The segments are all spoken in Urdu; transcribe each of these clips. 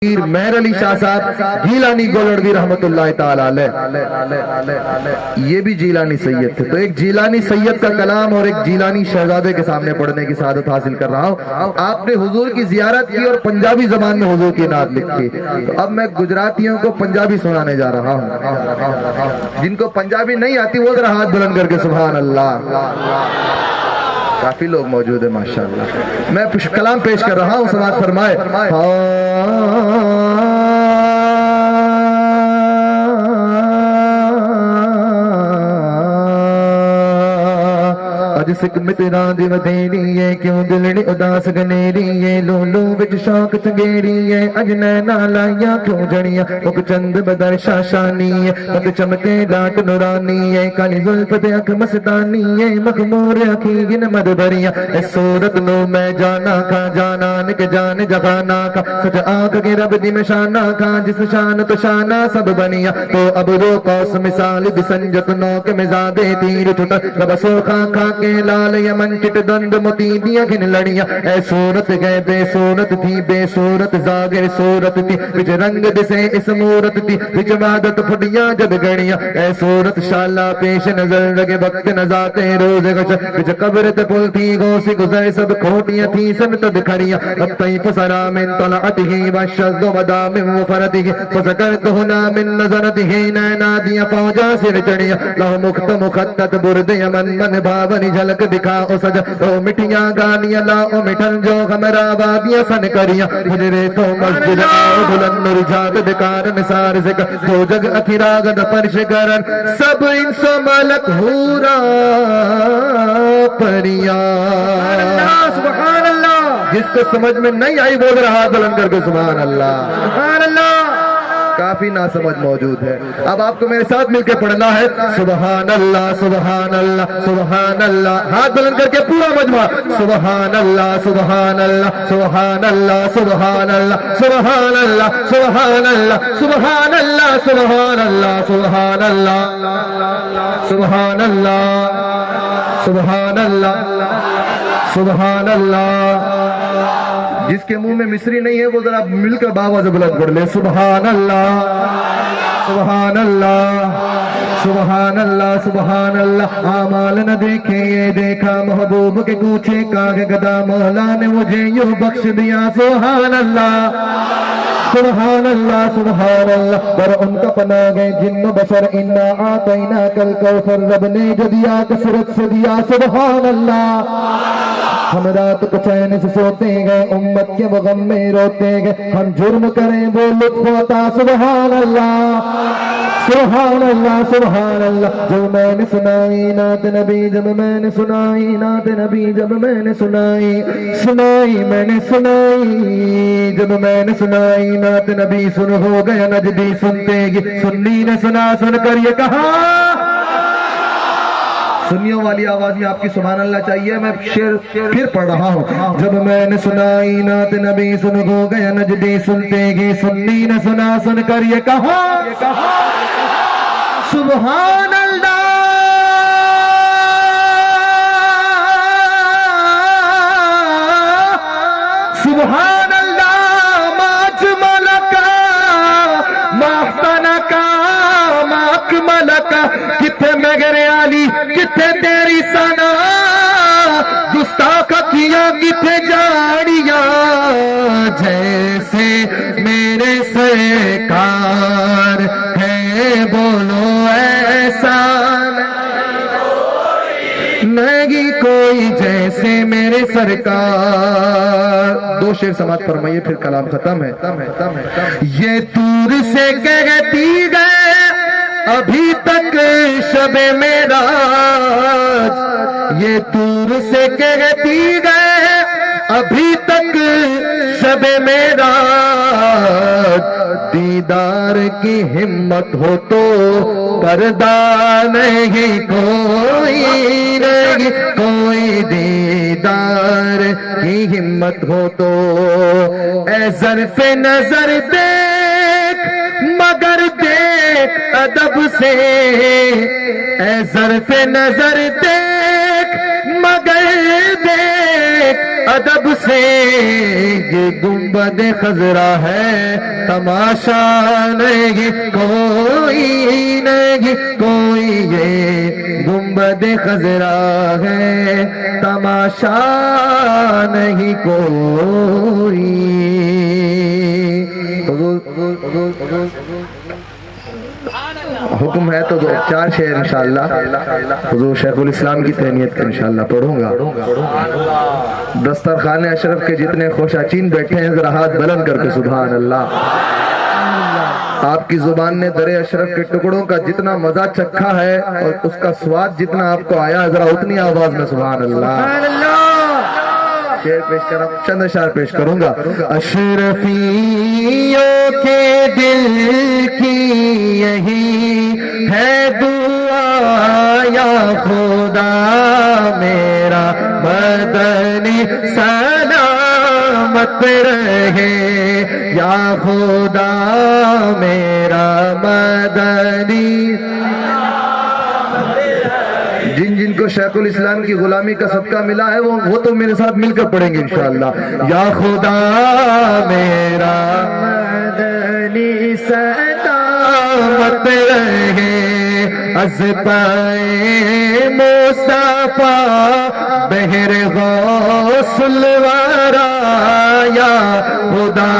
مہر علی شاہ صاحب جیلانی گولڑوی رحمت اللہ تعالی علیہ، یہ بھی جیلانی سید تھے۔ تو ایک جیلانی سید کا کلام اور ایک جیلانی شہزادے کے سامنے پڑھنے کی سعادت حاصل کر رہا ہوں۔ آپ نے حضور کی زیارت کی اور پنجابی زبان میں حضور کی نعت لکھی، تو اب میں گجراتیوں کو پنجابی سنانے جا رہا ہوں۔ جن کو پنجابی نہیں آتی وہ ذرا ہاتھ بلند کر کے سبحان اللہ۔ کافی لوگ موجود ہیں ماشاءاللہ۔ میں کلام پیش کر رہا ہوں، سماعت فرمائے۔ اج سکھ متراں دی ودیری ہے، کیوں دلڑی اداس گنیری ہے، لو لو وچ شوق چنگیری ہے، اج نینا لائیاں کیوں جڑیاں، مک چند بدر شاشانی ہے، مک چمکے لاٹ نورانی ہے، کالی زلف تے اکھ مستانی ہے، مخمور اکھی گن مد بھریاں، اس صورت نو میں جانا کھا جانا نک جان جہانا کھا، سچ آنکھ کے رب دی میں شانہ کھا، جس شان تو شانہ سب بنیا، تو اب رو کوس مثال بسنجت نو کے مزادے تیر ٹھٹ، رب سوکھا کھا کے لال یمن چٹ دند موتی دیاں گھن لڑیاں، اے صورت گئے بے صورت تھی، بے صورت ظاہر صورت تھی، وچ رنگ دسے اس مورت تھی، وچ وعدت پھڑیاں جب گڑیاں، اے صورت شالا پیش نظر لگے وقت نزاتے روز گش، وچ قبر تے پل تھی غوث گزر سب کھوٹیاں تھی سنتد کھڑیاں، الطیف سرا من طلعته والشذ ودا من وفرته فذكرته من نظرته نینا دیاں فوجا سر چڑیاں، لہ مخت مخطط برد یمن من بھاونی جھلک دکھا او سج او مٹیاں گانیاں لا او مٹھن جو غمرا بادیاں سن کریاں، حجرے تو مسجد آؤ بلند رجھات دکار نثار ذکر تو جگ اکھراغد فرش کرن، سب انس و ملک ہورا پریاں۔ سبحان اللہ۔ جس کو سمجھ میں نہیں آئی بول رہا بلند کر کے سبحان اللہ، سبحان اللہ۔ کافی ناسمجھ موجود ہے، اب آپ کو میرے ساتھ مل کے پڑھنا ہے سبحان اللہ سبحان اللہ سبحان اللہ، ہاتھ بلند کر کے پورا مجمع سبحان اللہ سبحان اللہ سبحان اللہ سبحان اللہ سبحان اللہ سبحان اللہ سبحان اللہ سبحان اللہ سبحان اللہ سبحان اللہ سبحان اللہ سبحان اللہ۔ جس کے منہ میں مصری نہیں ہے وہ ذرا مل کر باواز بلند پڑھ لے سبحان اللہ سبحان اللہ سبحان اللہ سبحان اللہ۔ اعمال نہ دیکھے یہ دیکھا محبوب کے کوچے کاغ گدا، مولا نے مجھے یوں بخش دیا سبحان اللہ سبحان اللہ سبحان اللہ۔ پر ان کا پنا گئے جن و بشر، انا آتینا کل کوثر، رب نے جو دیا کثرت سے دیا سبحان اللہ۔ ہم رات کو چین سے سوتے گئے، امت کے وہ غم میں روتے گئے، ہم جرم کریں وہ لطف ہوتا سبحان اللہ سبحان اللہ سبحان اللہ۔ جب میں نے سنائی نعت نبی، جب میں نے سنائی نعت نبی، جب میں نے سنائی میں نے سنائی، جب میں نے سنائی نعت نبی، سن ہو گیا نجدی سنتے گی، سنی نے سنا سن کر یہ کہا۔ سنیوں والی آواز میں آپ کی سبحان اللہ چاہیے، میں شعر پھر پڑھ رہا ہوں۔ جب میں نے سنائی نعت نبی، سن ہو گیا نجدی سنتے گی، سنی نے سنا سن کر یہ کہا سبحان اللہ سبحان اللہ، ما اجملک ما احسنک ما اکملک، کتھے میرے علی کتھے تیری ثنا، گستاخ کیا کتھے جاڑیاں، جیسے میرے سرکار ہے بولو ایسا نہیں کوئی جیسے میرے سرکار۔ دو شعر سماعت فرمائیے پھر کلام ختم ہے۔ یہ دور سے کہتی گئے ابھی تک شب معراج، یہ دور سے کہتی گئے ابھی تک شب معراج، دیدار کی ہمت ہو تو پردہ نہیں کوئی نہیں، کوئی دیدار کی ہمت ہو تو، اے ظرف نظر دیکھ مگر دیکھ ادب سے، اے ظرف نظر دیکھ مگر دیکھ ادب سے یہ گنبد خضرا ہے، تماشا نہیں کوئی نہیں کوئی، یہ گنبد خضرا ہے تماشا نہیں کوئی۔ حکم ہے تو دو چار شعر انشاءاللہ حضور شیخ الاسلام کی تہنیت کا انشاءاللہ پڑھوں گا۔ دسترخوان اشرف کے جتنے خوشاچین بیٹھے ہیں ذرا ہاتھ بلند کر کے سبحان اللہ۔ آپ کی زبان نے در اشرف کے ٹکڑوں کا جتنا مزہ چکھا ہے اور اس کا سواد جتنا آپ کو آیا، ذرا اتنی آواز میں سبحان اللہ۔ شعر پیش کر چند اشعار پیش کروں گا۔ اشرفیوں کے دل کی یہی ہے دعا، یا خدا میرا مدنی سلامت رہے، یا خدا میرا مدنی۔ جن جن کو شیخ الاسلام کی غلامی کا صدقہ ملا ہے وہ تو میرے ساتھ مل کر پڑھیں گے انشاءاللہ۔ یا خدا میرا مدنی سلامت رہے، از پائے مصطفیٰ بہر غوث الورا، یا خدا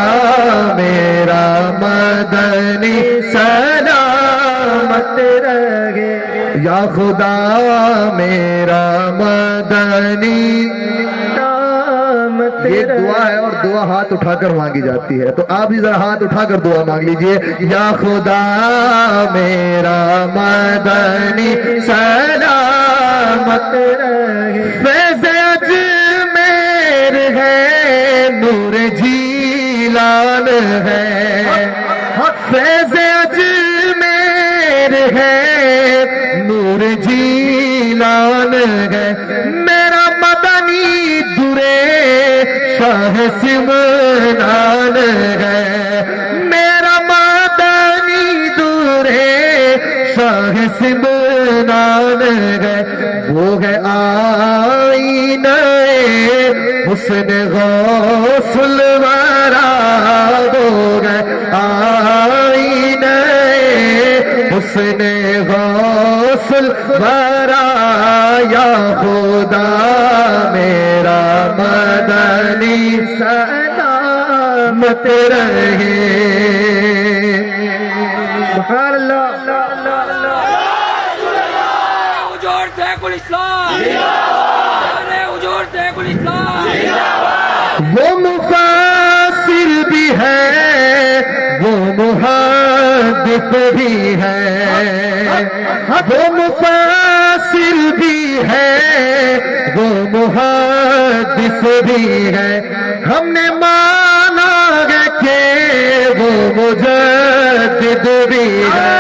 میرا مدنی سلامت رہے، یا خدا میرا مدنی۔ یہ دعا ہے اور دعا ہاتھ اٹھا کر مانگی جاتی ہے، تو آپ بھی ذرا ہاتھ اٹھا کر دعا مانگ لیجئے۔ یا خدا میرا مدنی سلامت رہے، فیض اجمیر ہے نور جیلان ہے، فیض اجمیر ہے نور جیلان ہے، میرا مدنی درے شاہ سمنان ہے، میرا مدنی درے شاہ سمنان ہے، وہ ہے آئینہ حسن غوث الورا، وہ ہے آئینہ حسن غوث الورا، یا خدا میرا مدنی سلامت رہے۔ سبحان اللہ۔ حضور شیخ الاسلام، حضور شیخ الاسلام۔ وہ مفسر بھی ہے، وہ محدث بھی ہے، وہ مفسر بھی ہے، وہ محدث بھی ہے، ہم نے مانا ہے کہ وہ مجدد بھی ہے۔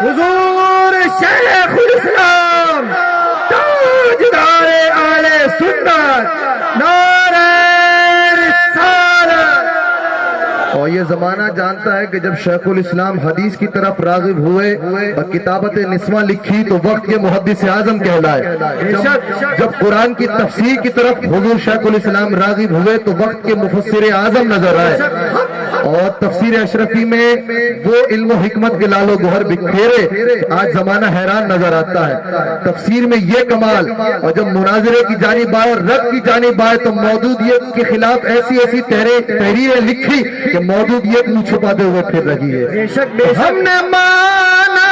حضور شیخ الاسلام تاجدار اہل سنت، نعرہ رسالت۔ اور یہ زمانہ جانتا ہے کہ جب شیخ الاسلام حدیث کی طرف راغب ہوئے اور کتابت نسواں لکھی تو وقت کے محدث اعظم کہلائے، جب قرآن کی تفسیر کی طرف حضور شیخ الاسلام راغب ہوئے تو وقت کے مفسر اعظم نظر آئے، اور تفسیر اشرفی میں وہ علم و حکمت کے لال و گوہر بکھیرے، آج زمانہ حیران نظر آتا ہے۔ تفسیر میں یہ کمال، اور جب مناظرے کی جانب آئے اور رد کی جانب آئے تو موجودیت کے خلاف ایسی ایسی تحریریں لکھی کہ موجودیت میں چھپاتے ہوئے پھر رہی ہے۔ ہم نے مانا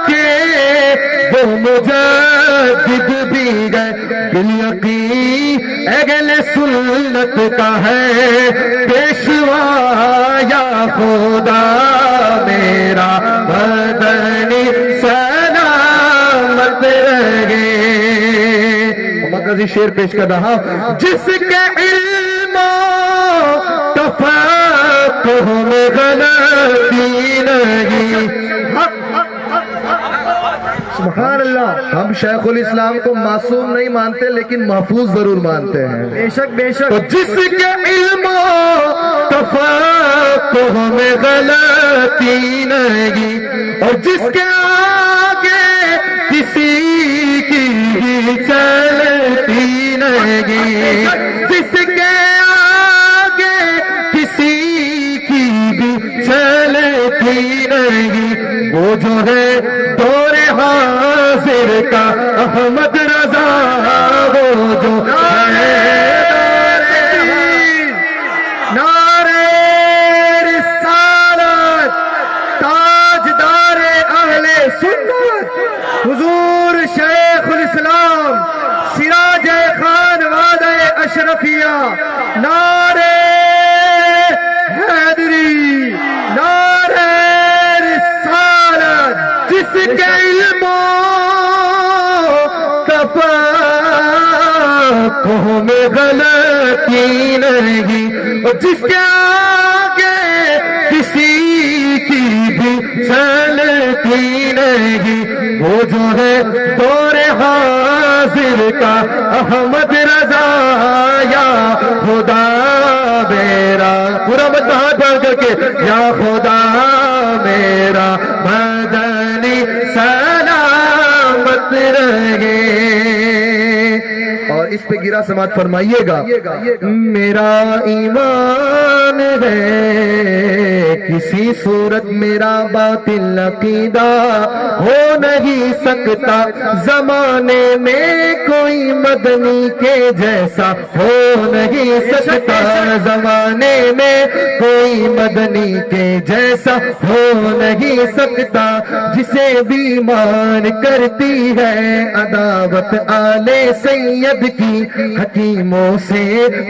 کہ وہ مجدد بھی گئے، بالیقین اہل سنت کا ہے پیشوا، یا خدا میرا مدنی سلامت رہے۔ مقصدی شعر پیش کر رہا، جس کے علم و تفقہ میں غلطی نہیں، سبحان اللہ. ہم شیخ الاسلام کو معصوم نہیں مانتے لیکن محفوظ ضرور مانتے ہیں. بے شک بے شک. تو جس کے علم و تفقہ میں غلطی نہیں اور جس کے آگے کسی کی بھی چلتی نہیں, جس کے آگے کسی کی بھی چلتی نہیں, وہ جو ہے دور حاضر کا احمد رضا, وہ جو ہے نعرے رسالت تاجدار اہل سنت حضور شیخ الاسلام سراج خان وعدہ اشرفیہ, نعرے حیدری, نعرے رسالت. جس کے علم میں غلطی نہیں اور جس کے آگے کسی کی بھی چلتی نہیں, وہ جو ہے دور حاضر کا احمد رضا, یا خدا میرا پورا مت ہاتھ بڑھ کر کے, یا خدا میرا مدنی سلامت رہے. اور اس پہ گرا سماعت فرمائیے گا. میرا ایمان ہے کسی صورت میرا باطل عقیدہ ہو نہیں سکتا, زمانے میں کوئی مدنی کے جیسا ہو نہیں سکتا, زمانے میں کوئی مدنی کے جیسا ہو نہیں سکتا. جسے بھی مان کرتی ہے عداوت آل سید کی, حکیموں سے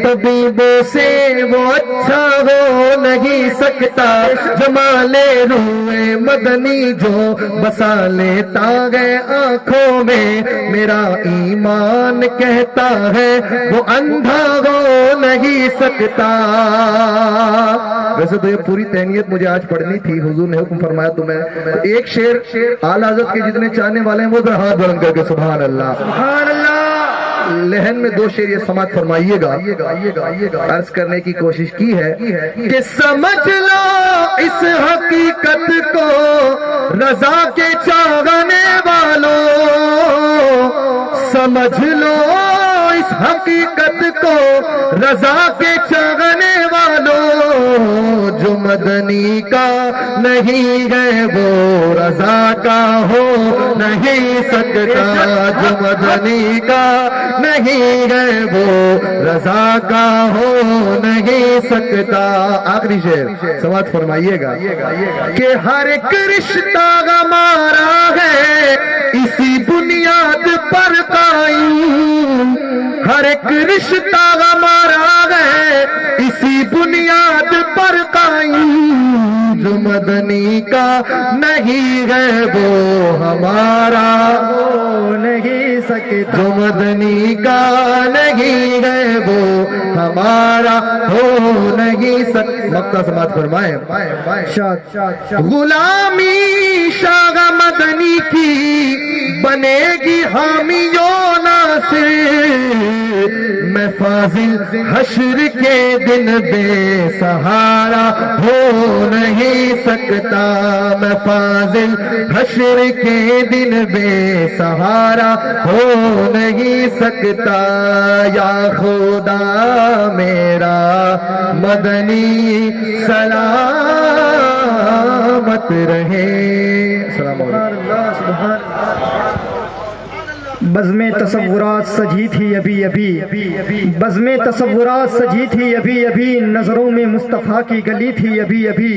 طبیبوں سے وہ اچھا ہو نہیں سکتا. جمال روح مدنی جو بسا لیتا ہے آنکھوں میں, میرا ایمان کہتا ہے وہ اندھا ہو نہیں سکتا. ویسے تو یہ پوری تہنیت مجھے آج پڑھنی تھی, حضور نے حکم فرمایا تو میں ایک شعر اعلی حضرت کے جتنے چاہنے والے ہیں وہ ذرا ہاتھ بلند کر کے سبحان اللہ. سبحان اللہ. لہن میں دو شعر یہ سماعت فرمائیے گا. عرض کرنے کی کوشش کی ہے کہ سمجھ لو اس حقیقت کو رضا کے چاہنے والوں, سمجھ لو اس حقیقت کو رضا کے چاہنے والوں, جو مدنی کا نہیں ہے وہ رضا کا ہو نہیں سکتا, جو مدنی کا نہیں ہے وہ رضا کا ہو نہیں سکتا. آخری شعر سماعت فرمائیے گا کہ ہر ایک رشتہ ہمارا ہے اسی بنیاد پر قائم, ہر ایک رشتہ ہمارا ہے اسی بنیاد پر قائم, جو مدنی کا نہیں ہے وہ ہمارا ہو نہیں سکتا, جو مدنی کا نہیں ہے وہ ہمارا ہو نہیں سکتا. مکہ سماعت فرمائیں. غلامی شاہ مدنی کی بنے گی حامی و ناصر, میں فاضل حشر کے دن بے سہارا ہو نہیں سکتا, میں فاضل حشر کے دن بے سہارا ہو نہیں سکتا. یا خدا میرا مدنی سلامت رہے. السلام علیکم. بزم تصورات سجی تھی ابھی ابھی, بزم تصورات سجی تھی ابھی ابھی, نظروں میں مصطفیٰ کی گلی تھی ابھی ابھی.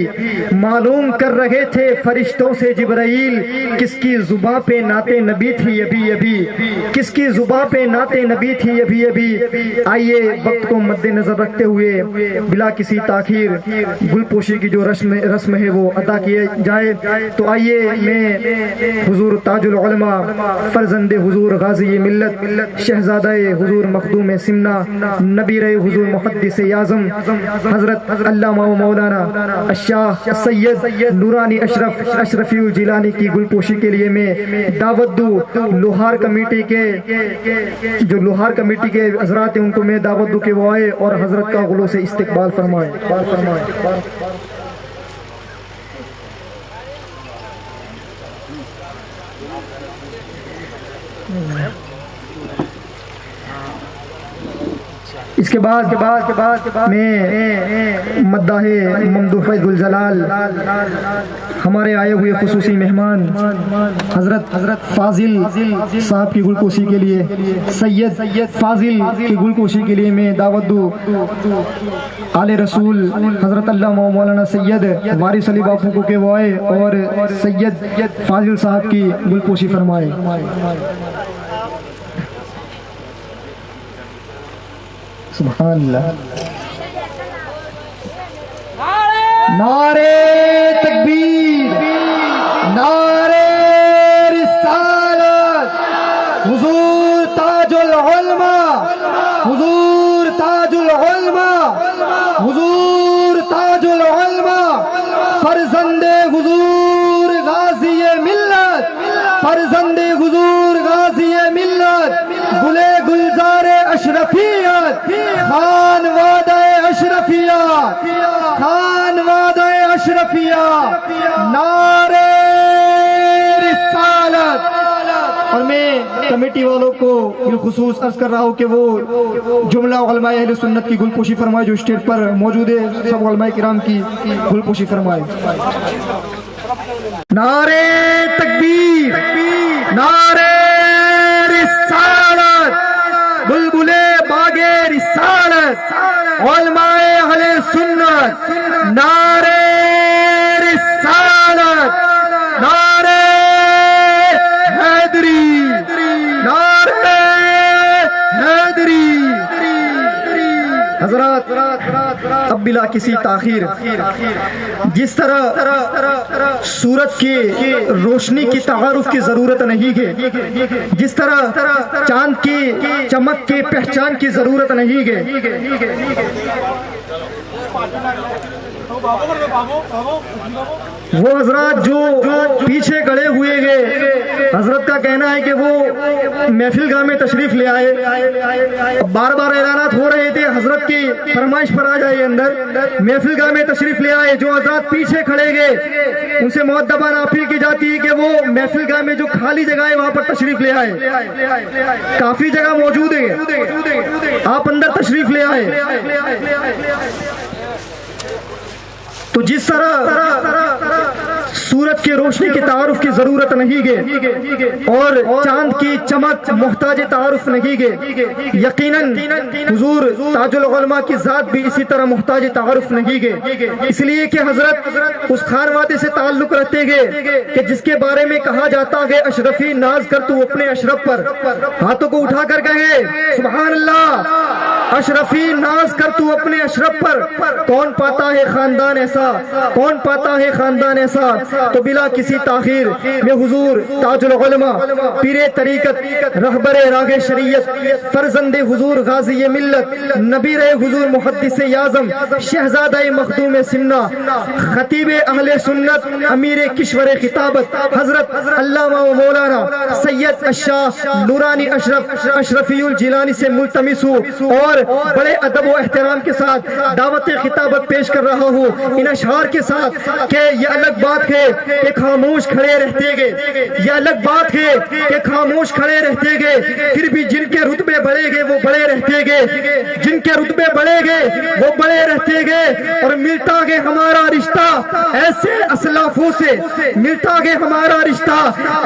معلوم کر رہے تھے فرشتوں سے جبرائیل کس کی زباں پہ نعت نبی تھی ابھی ابھی, کس کی زباں پہ نعت نبی تھی ابھی ابھی. آئیے وقت کو مد نظر رکھتے ہوئے بلا کسی تاخیر گل پوشی کی جو رسم ہے وہ ادا کیے جائے. تو آئیے میں حضور تاج العلماء فرزند حضور غازی ملت شہزادہ حضور مخدوم سمنا نبیر حضور محدث اعظم حضرت علامہ و مولانا الشاہ سید نورانی اشرفی الجیلانی کی گلپوشی کے لیے میں دعوت دوں. لوہار کمیٹی کے حضرات ہیں ان کو میں دعوت دوں کہ وہ آئے اور حضرت کا غلو سے استقبال فرمائے. اس کے بعد میں مداح ممدوح گلجلال ہمارے آئے ہوئے خصوصی مہمان حضرت فاضل صاحب کی گلکوشی کے لیے سید فاضل کی گلکوشی کے لیے میں دعوت دوں آل رسول حضرت علامہ مولانا سید وارث علی باپو کو کہ وہ آئے اور سید فاضل صاحب کی گلکوشی فرمائے. سبحان اللہ. نعرے تکبیر، نعرے رسالت، حضور تاج العلماء، حضور تاج العلماء، حضور تاج العلماء، فرزند حضور غازی ملت، فرزند حضور غازی ملت، گلے گلزار اشرفیت، خانوادہ اشرفیہ، خانوادہ اشرفیہ، نعرے رسالت. اور میں کمیٹی والوں کو بالخصوص عرض کر رہا ہوں کہ وہ جملہ علماء اہل سنت کی گلپوشی فرمائے جو اسٹیج پر موجود ہے، سب علماء کرام کی گلپوشی فرمائے. نعرے تکبیر، نعرے رسالت، بلبلے باغ رسالت، علماء اہل سنت، نعرے رسالت، نعرے حیدری، نعرے حیدری. حضرات اب بلا کسی تاخیر جس طرح سورج کی روشنی کی تعارف کی ضرورت نہیں ہے، جس طرح چاند کی چمک کی پہچان کی ضرورت نہیں ہے، وہ حضرات جو پیچھے کھڑے ہوئے گئے، حضرت کا کہنا ہے کہ وہ محفل گاہ میں تشریف لے آئے. بار بار اعلانات ہو رہے تھے حضرت کی فرمائش پر آ جائے اندر، محفل گاہ میں تشریف لے آئے. جو حضرات پیچھے کھڑے گئے ان سے مؤدبانہ اپیل کی جاتی ہے کہ وہ محفل گاہ میں جو خالی جگہ ہے وہاں پر تشریف لے آئے. کافی جگہ موجود ہے، آپ اندر تشریف لے آئے. تو جس طرح سورج کی روشنی کی تعارف کی ضرورت نہیں ہے اور چاند کی چمک محتاج تعارف نہیں ہے، یقیناً حضور تاج العلماء کی ذات بھی اسی طرح محتاج تعارف نہیں ہے. اس لیے کہ حضرت اس خانوادے سے تعلق رکھتے گئے کہ جس کے بارے میں کہا جاتا ہے اشرفی ناز کر تو اپنے اشرف پر. ہاتھوں کو اٹھا کر کہے سبحان اللہ. اشرفی ناز کر تو اپنے اشرف پر. کون پاتا ہے خاندان ایسا، کون پاتا ہے خاندان ایسا؟ تو بلا کسی تاخیر میں حضور تاج العلماء، پیر طریقت، رہبر راہ شریعت، فرزند حضور غازی ملت، نبیر حضور محدث اعظم، شہزادہ مخدوم سمنا، خطیب اہل سنت، امیر کشور خطابت، حضرت علامہ و مولانا سید الشاہ نورانی اشرفی الجیلانی سے ملتمس ہوں اور بڑے ادب و احترام کے ساتھ دعوت خطابت پیش کر رہا ہوں ان اشعار کے ساتھ کہ یہ الگ بات ہے کہ خاموش کھڑے رہتے گئے، یہ الگ بات ہے کہ خاموش کھڑے رہتے گئے، پھر بھی جن کے رتبے بڑھے گئے وہ بڑے رہتے گئے، جن کے رتبے بڑھے گئے وہ بڑے رہتے گئے. اور ملتا گئے ہمارا رشتہ ایسے اسلافوں سے، ملتا گئے ہمارا رشتہ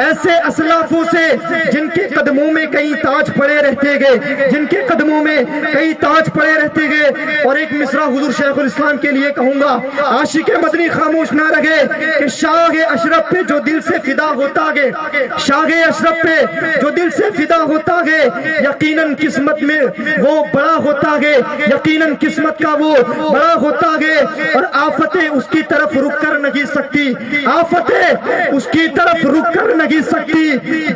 ایسے اسلافوں سے جن کے قدموں میں کئی تاج پڑے رہتے گئے، جن کے قدموں میں کئی تاج پڑے رہتے گئے. اور ایک مصرع حضور شیخ الاسلام کے لیے کہوں گا, عاشق مدنی خاموش نہ رہے کہ شاہ اشرف پہ جو دل سے فدا ہوتا گئے, شاہ اشرف پہ جو دل سے فدا ہوتا گئے, یقیناً قسمت میں وہ بڑا ہوتا گئے, یقیناً قسمت کا وہ بڑا ہوتا گئے. اور آفتیں اس کی طرف رک کر نہیں سکتی, آفتیں اس کی طرف رک کر نہیں سکتی.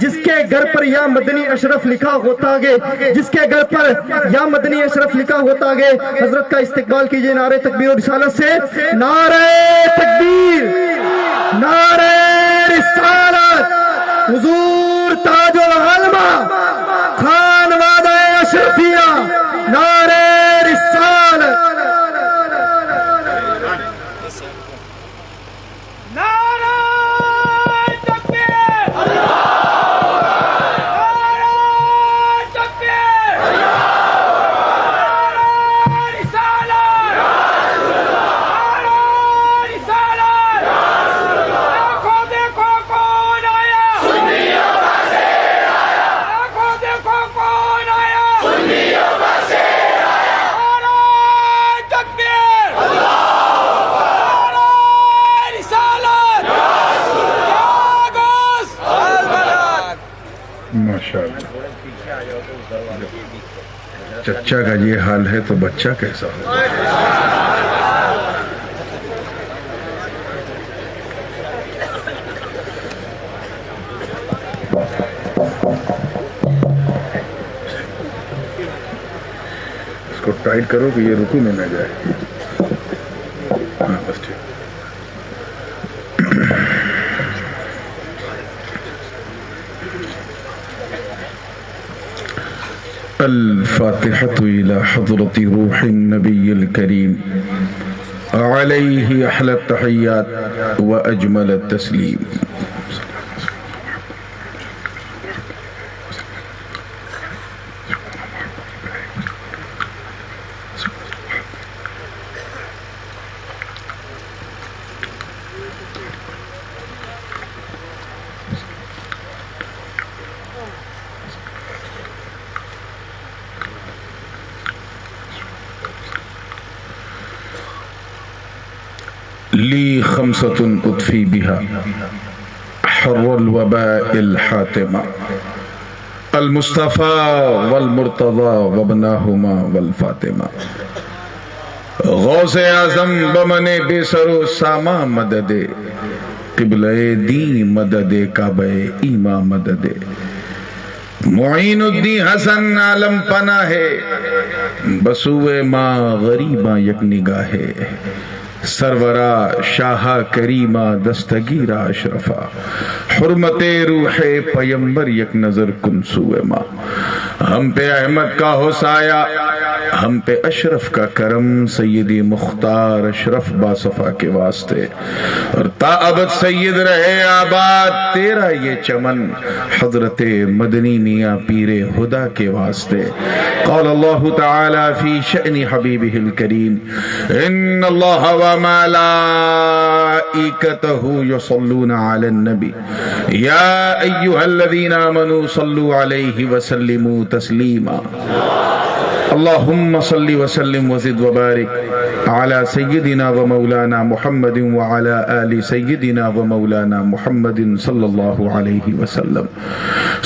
جس کے گھر پر یا مدنی اشرف لکھا ہوتا گئے, جس کے گھر پر یا مدنی اشرف لکھا ہوتا گئے. حضرت کا استقبال کیجئے نعرہ تکبیر و رسالت سے. نعرہ تکبیر, نعرہ رسالت, حضور تاج العلماء خانوادہ اشرفیہ, نعرہ رسالت. چچا کا یہ حال ہے تو بچہ کیسا ہو. اس کو ٹائٹ کرو کہ یہ رکو میں نہ جائے. ہاں بس ٹھیک. الفاتحة إلى حضرة روح النبي الكريم عليه أحلى التحيات وأجمل التسليم. لي خمسة أطفي بها حر الوباء الحاتمة المصطفى والمرتضى وابناهما والفاطمة. غوث اعظم بمن بسر و ساما مدد, قبلہ دی مدد, کعبہ ایما مدد. معین الدین حسن عالم پناہ بسوئے ماں غریباں یک نگاہ. سرورا شاہ کریمہ دستگیرہ اشرفا, حرمت روح پیمبر یک نظر کن سوئے ماں. ہم پہ احمد کا ہو سایہ, ہم پہ اشرف کا کرم, سیدی مختار اشرف باصفا کے واسطے, اور تا ابد سید رہے آباد تیرا یہ چمن, حضرت مدنی میاں پیر ہدا کے واسطے. قال اللہ تعالی فی شأن حبیبہ الکریم, ان اللہ وملائکتہ یصلون علی النبی یا ایہا الذین آمنوا صلوا علیہ وسلموا تسلیما. اللهم صل وسلم وزد وبارك على سيدنا ومولانا محمد وعلى آل سيدنا ومولانا محمد صلى الله عليه وسلم.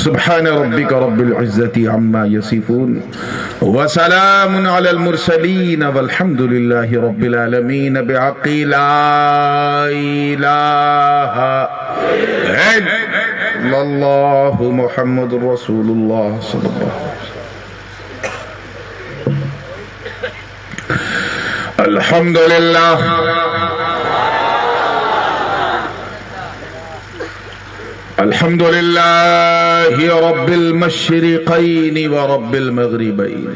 سبحان ربك رب العزة عما يصفون وسلام على المرسلين والحمد لله رب العالمين. بحق لا إله إلا الله محمد رسول الله صلى الله عليه وسلم. الحمد لله الحمد لله رب المشرقين ورب المغربين.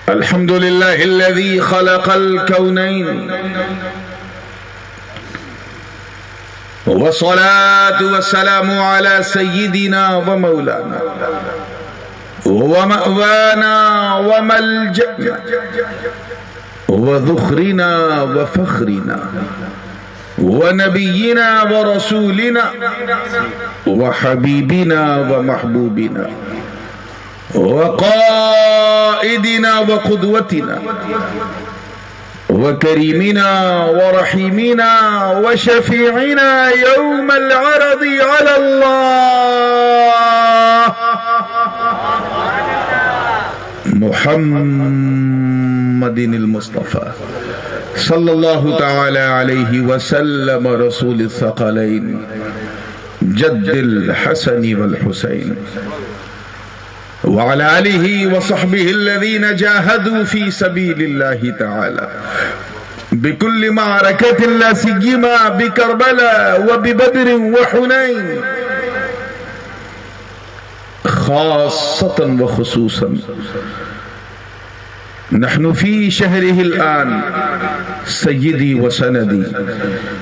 الحمد لله الذي خلق الكونين, والصلاة والسلام على سيدنا ومولانا ومأوانا وملجأنا وذخرنا وفخرنا ونبينا ورسولنا وحبيبنا ومحبوبنا وقائدنا وقدوتنا وكريمنا ورحيمنا وشفيعنا يوم العرض على الله محمد المصطفى صلى الله تعالى عليه وسلم رسول الثقلين جد الحسن والحسين وعلى آله وصحبه الذين جاهدوا في سبيل الله تعالى بكل معركة لا سيما بكربلاء وببدر وحنين خاصة وخصوصا نحن في شهره الآن سيدي وسندي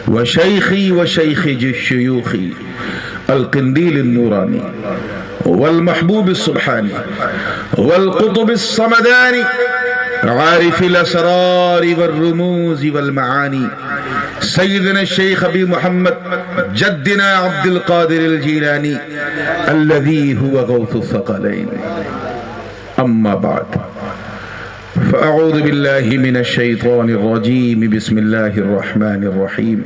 وشيخي وشيخ الشيوخ القنديل النوراني والمحبوب السبحاني والقطب الصمداني عارف الأسرار والرموز والمعاني سيدنا الشيخ أبي محمد جدنا عبد القادر الجيلاني الذي هو غوث الثقلين. أما بعد فأعوذ بالله من الشيطان الرجيم. بسم الله الرحمن الرحيم.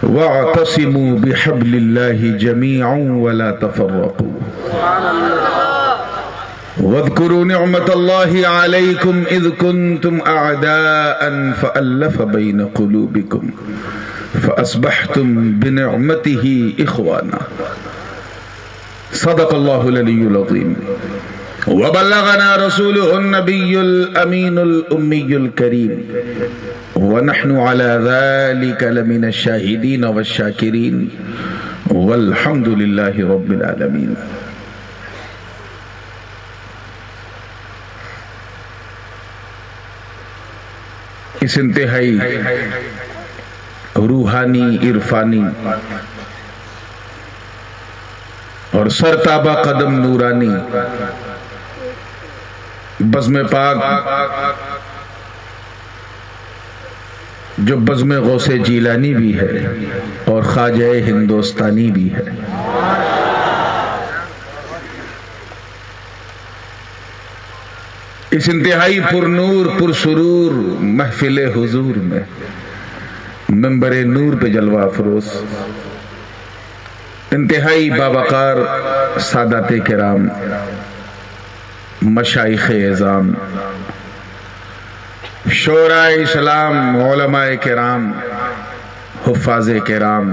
واعتصموا بحبل الله جميعا ولا تفرقوا واذكروا نعمة الله عليكم إذ كنتم أعداء فألف بين قلوبكم فأصبحتم بنعمته إخوانا. صدق الله العلي العظيم وبلغنا رسوله النبي الأمين الأمي الكريم ونحن على ذلك لمن الشاهدين والشاكرين والحمد لله رب العالمين. اس انتہائی روحانی عرفانی اور سرتابہ قدم نورانی بزم پاک جو بزم غوث جیلانی بھی ہے اور خواجہ ہندوستانی بھی ہے، اس انتہائی پر نور پر سرور محفل حضور میں منبر نور پہ جلوہ افروز انتہائی باوقار سادات کرام، مشائخ اعظام، شعراء اسلام، علماء کرام، حفاظ کرام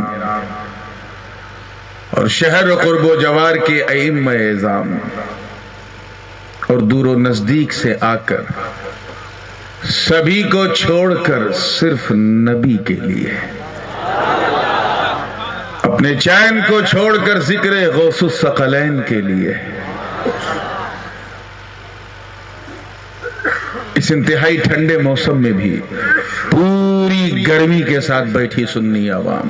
اور شہر و قرب و جوار کے ائمہ اعظام اور دور و نزدیک سے آ کر سبھی کو چھوڑ کر صرف نبی کے لیے اپنے چین کو چھوڑ کر ذکر غوث الثقلین کے لیے اس انتہائی ٹھنڈے موسم میں بھی پوری گرمی کے ساتھ بیٹھی سنی عوام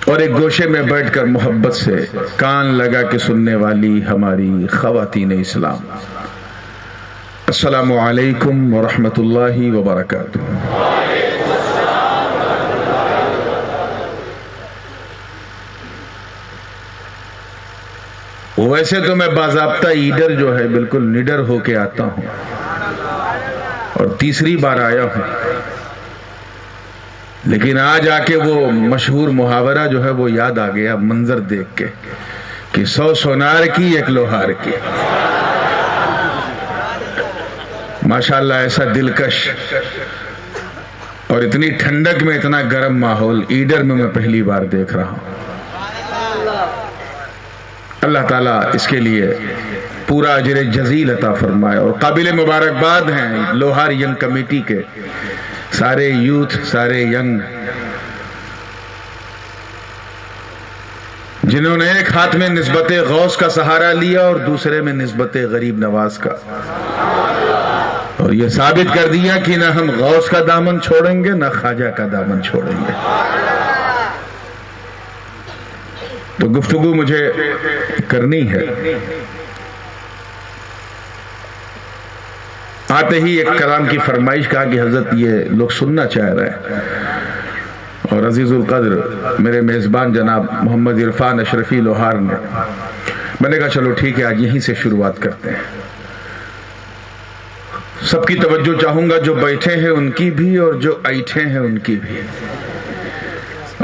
اور ایک گوشے میں بیٹھ کر محبت سے کان لگا کے سننے والی ہماری خواتین اسلام، السلام علیکم ورحمۃ اللہ وبرکاتہ۔ ویسے تو میں باضابطہ ایڈر جو ہے بالکل نڈر ہو کے آتا ہوں اور تیسری بار آیا ہوں، لیکن آج آ کے وہ مشہور محاورہ جو ہے وہ یاد آ گیا منظر دیکھ کے کہ 100 سونار کی ایک لوہار کی۔ ماشاءاللہ ایسا دلکش اور اتنی ٹھنڈک میں اتنا گرم ماحول ایڈر میں پہلی بار دیکھ رہا ہوں۔ اللہ تعالیٰ اس کے لیے پورا اجر جزیل عطا فرمائے اور قابل مبارکباد ہیں لوہار ینگ کمیٹی کے سارے یوتھ، سارے ینگ، جنہوں نے ایک ہاتھ میں نسبت غوث کا سہارا لیا اور دوسرے میں نسبت غریب نواز کا، اور یہ ثابت کر دیا کہ نہ ہم غوث کا دامن چھوڑیں گے نہ خواجہ کا دامن چھوڑیں گے۔ تو گفتگو مجھے کرنی ہے۔ آتے ہی ایک کلام کی فرمائش کہا کہ حضرت یہ لوگ سننا چاہ رہے ہیں، اور عزیز القدر میرے میزبان جناب محمد عرفان اشرفی لوہار نے، میں نے کہا چلو ٹھیک ہے آج یہیں سے شروعات کرتے ہیں۔ سب کی توجہ چاہوں گا، جو بیٹھے ہیں ان کی بھی اور جو ایٹھے ہیں ان کی بھی،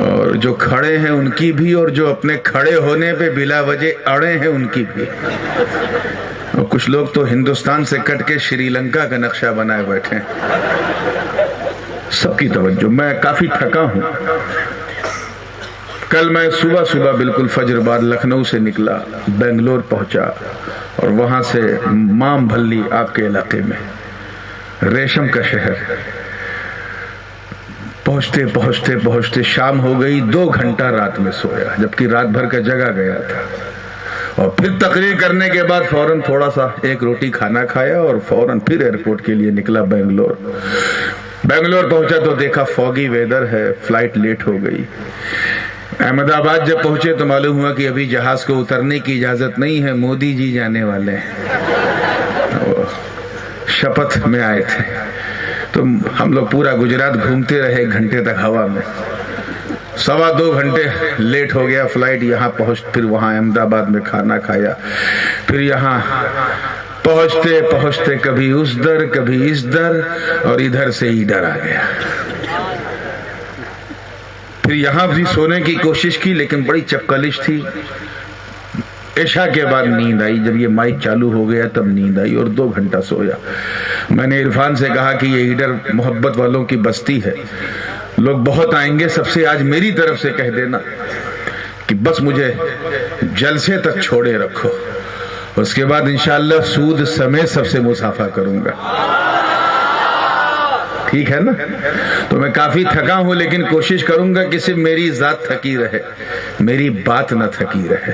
اور جو کھڑے ہیں ان کی بھی اور جو اپنے کھڑے ہونے پہ بلا وجہ اڑے ہیں ان کی بھی، اور کچھ لوگ تو ہندوستان سے کٹ کے شری لنکا کا نقشہ بنائے بیٹھے ہیں۔ سب کی توجہ، میں کافی تھکا ہوں۔ کل میں صبح بالکل فجر بعد لکھنؤ سے نکلا، بنگلور پہنچا، اور وہاں سے مام بھلی آپ کے علاقے میں، ریشم کا شہر، پہنچتے شام ہو گئی۔ 2 گھنٹہ رات میں سویا، جبکہ رات بھر کا جگہ گیا تھا، اور پھر تقریر کرنے کے بعد فوراً تھوڑا سا 1 روٹی کھانا کھایا، اور فوراً پھر ایئرپورٹ کے لیے نکلا بنگلور پہنچا تو دیکھا فوگی ویدر ہے، فلائٹ لیٹ ہو گئی۔ احمد آباد جب پہنچے تو معلوم ہوا کہ ابھی جہاز کو اترنے کی اجازت نہیں ہے، مودی جی جانے والے ہیں، شپتھ میں آئے تھے۔ تو ہم لوگ پورا گجرات گھومتے رہے 1 گھنٹے تک ہوا میں، 2.25 گھنٹے لیٹ ہو گیا فلائٹ۔ یہاں پھر وہاں احمد آباد میں کھانا کھایا، پھر یہاں پہنچتے کبھی اس در کبھی اس در، اور ادھر سے ادھر آ گیا۔ پھر یہاں بھی سونے کی کوشش کی لیکن بڑی چپکلش تھی۔ عشاء کے بعد نیند آئی، جب یہ مائک چالو ہو گیا تب نیند آئی، اور 2 گھنٹہ سویا۔ میں نے عرفان سے کہا کہ یہ ایڈر محبت والوں کی بستی ہے، لوگ بہت آئیں گے، سب سے آج میری طرف سے کہہ دینا کہ بس مجھے جلسے تک چھوڑے رکھو، اس کے بعد انشاءاللہ سود سمیت سب سے مصافحہ کروں گا، ٹھیک ہے نا؟ تو میں کافی تھکا ہوں لیکن کوشش کروں گا کہ صرف میری ذات تھکی رہے، میری بات نہ تھکی رہے۔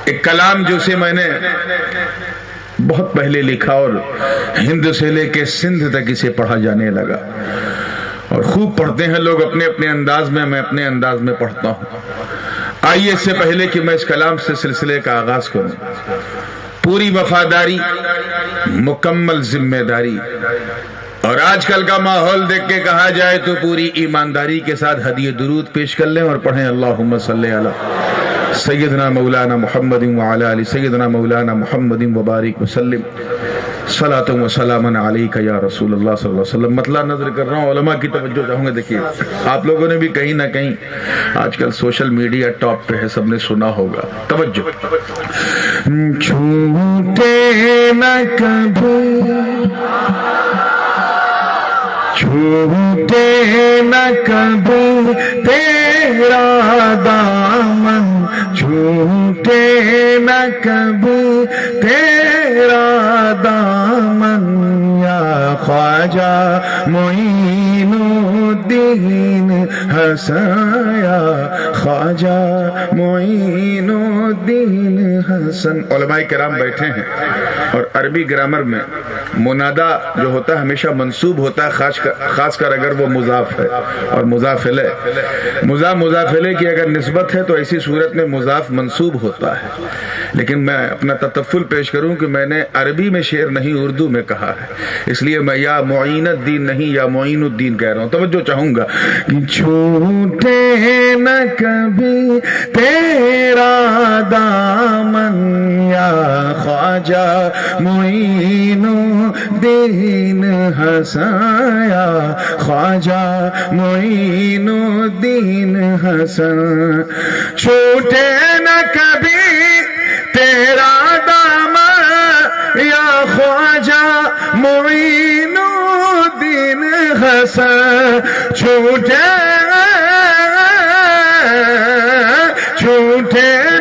ایک کلام جو سے میں نے بہت پہلے لکھا، اور ہند سے لے کے سندھ تک اسے پڑھا جانے لگا، اور خوب پڑھتے ہیں لوگ اپنے اپنے انداز میں، میں اپنے انداز میں پڑھتا ہوں۔ آئیے اس سے پہلے کہ میں اس کلام سے سلسلے کا آغاز کروں، پوری وفاداری، مکمل ذمہ داری، اور آج کل کا ماحول دیکھ کے کہا جائے تو پوری ایمانداری کے ساتھ ہدیہ درود پیش کر لیں اور پڑھیں اللہم صلی علی سیدنا مولانا محمد وعلی آل سیدنا مولانا محمد وبارک وسلم، صلاۃ و سلام علیک یا رسول اللہ صلی اللہ علیہ وسلم۔ مطلع نظر کر رہا ہوں، علماء کی توجہ چاہوں گا۔ دیکھیے آپ لوگوں نے بھی کہیں نہ کہیں آج کل سوشل میڈیا ٹاپ پہ ہے، سب نے سنا ہوگا، توجہ۔ چھوٹے نہ کبھی، چھوٹے نہ کبھی تیرا دامن، چھوٹے نہ کبھی تیرا دامن، یا خواجہ معین الدین حسن، یا خواجہ معین الدین حسن۔ علماء کرام بیٹھے ہیں، اور عربی گرامر میں منادا جو ہوتا ہے ہمیشہ منصوب ہوتا ہے، خاص کر اگر وہ مضاف ہے، اور مضاف الیہ، مضاف الیہ کی اگر نسبت ہے تو ایسی صورت میں مضاف منصوب ہوتا ہے۔ لیکن میں اپنا تطفل پیش کروں کہ میں نے عربی میں شعر نہیں اردو میں کہا ہے، اس لیے میں یا معین الدین نہیں یا معین الدین کہہ رہا ہوں۔ توجہ چاہوں گا کہ چھوٹے نہ کبھی تیرا دامن، یا خواجہ معین الدین حسن، یا خواجہ معین الدین حسن، چھوٹے نہ کبھی تیرا دامن، یا خواجہ معین الدین حسن، چھوٹے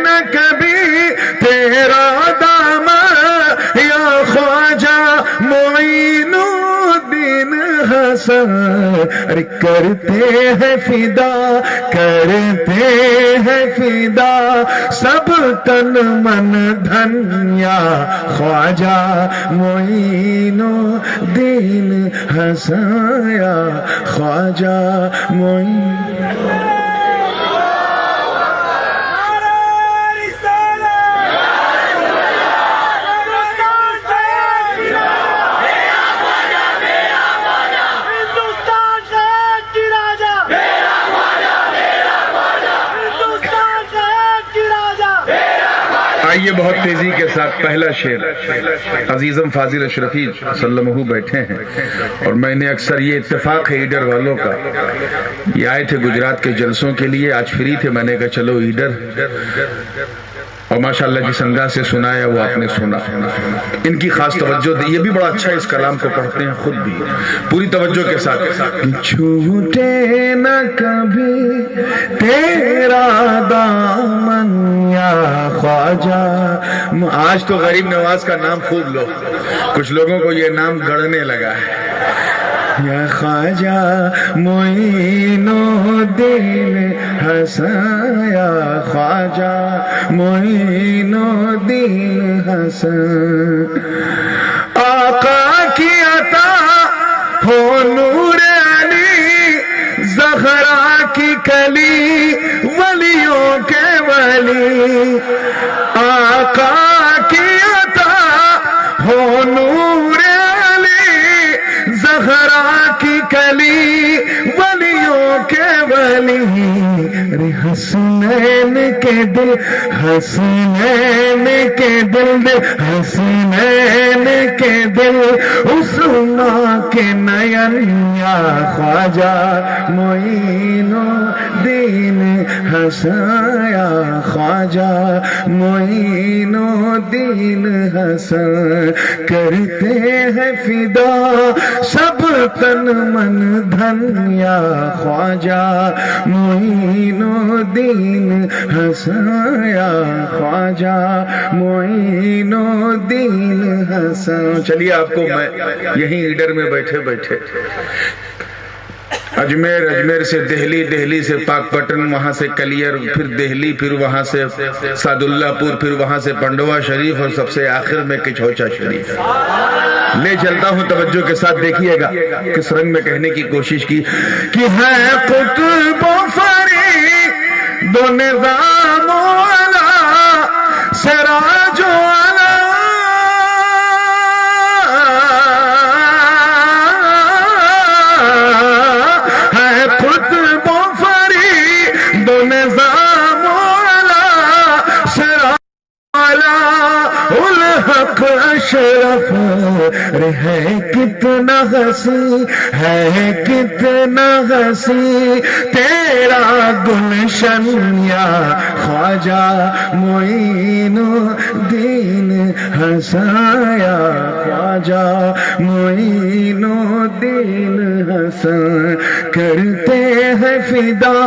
نہ کبھی تیرا دامن، یا خواجہ معین الدین حسن۔ ارے کرتے ہیں فدا، کرتے ہیں فدا سب تن من دھن، یا خواجہ معین الدین حسن، یا خواجہ معین۔ ہندوستان شہر کی راجا، آئیے بہت تیزی کے ساتھ پہلا شعر. عزیزم فاضل اشرفی سلمہ بیٹھے ہیں اور میں نے اکثر یہ اتفاق ہے ایڈر والوں کا, یہ آئے تھے گجرات کے جلسوں کے لیے, آج فری تھے, میں نے کہا چلو ایڈر, اور ماشاءاللہ جس انداز سے سنایا وہ آپ نے سنا. ان کی خاص توجہ دی, یہ بھی بڑا اچھا اس کلام کو پڑھتے ہیں خود بھی پوری توجہ کے ساتھ. چھوٹے نہ کبھی تیرا دامن یا خواجہ. آج تو غریب نواز کا نام خوب لو, کچھ لوگوں کو یہ نام گڑنے لگا ہے. یا خواجہ معین الدین حسن, یا خواجہ معین الدین حسن. آقا کی عطا ہو نور علی, زہرا کی کلی ولیوں کے ولی. آقا کی عطا ہو نور علی, زہرا کی کلی ولیوں کے ولی. حسنین کے دل, حسنین کے دل, حسنین کے دل, اس ماں کے نین. یا خواجہ معین الدین حسن, یا خواجہ معین الدین حسن. کرتے ہیں فدا سب تن من دھن, یا خواجہ معین الدین حسن, یا خواجہ معین الدین حسن. چلیے آپ کو میں یہیں ایڈر میں بیٹھے بیٹھے اجمیر, اجمیر سے دہلی, دہلی سے پاک پٹن, وہاں سے کلیر, پھر دہلی, پھر وہاں سے سعد اللہ پور, پھر وہاں سے پنڈوا شریف, اور سب سے آخر میں کچھوچا شریف لے چلتا ہوں. توجہ کے ساتھ دیکھیے گا کس رنگ میں کہنے کی کوشش کی کہ ہے قطب و فرید دو نظام والا, سراج والا, ہے قطب و فرید دو نظام والا, سراج والا, الحق اشرف. ہے کتنا حسی, ہے کتنا حسی تیرا گلشن, یا خواجہ معین الدین حسن, یا خواجہ معین الدین حسن. کرتے ہیں فدا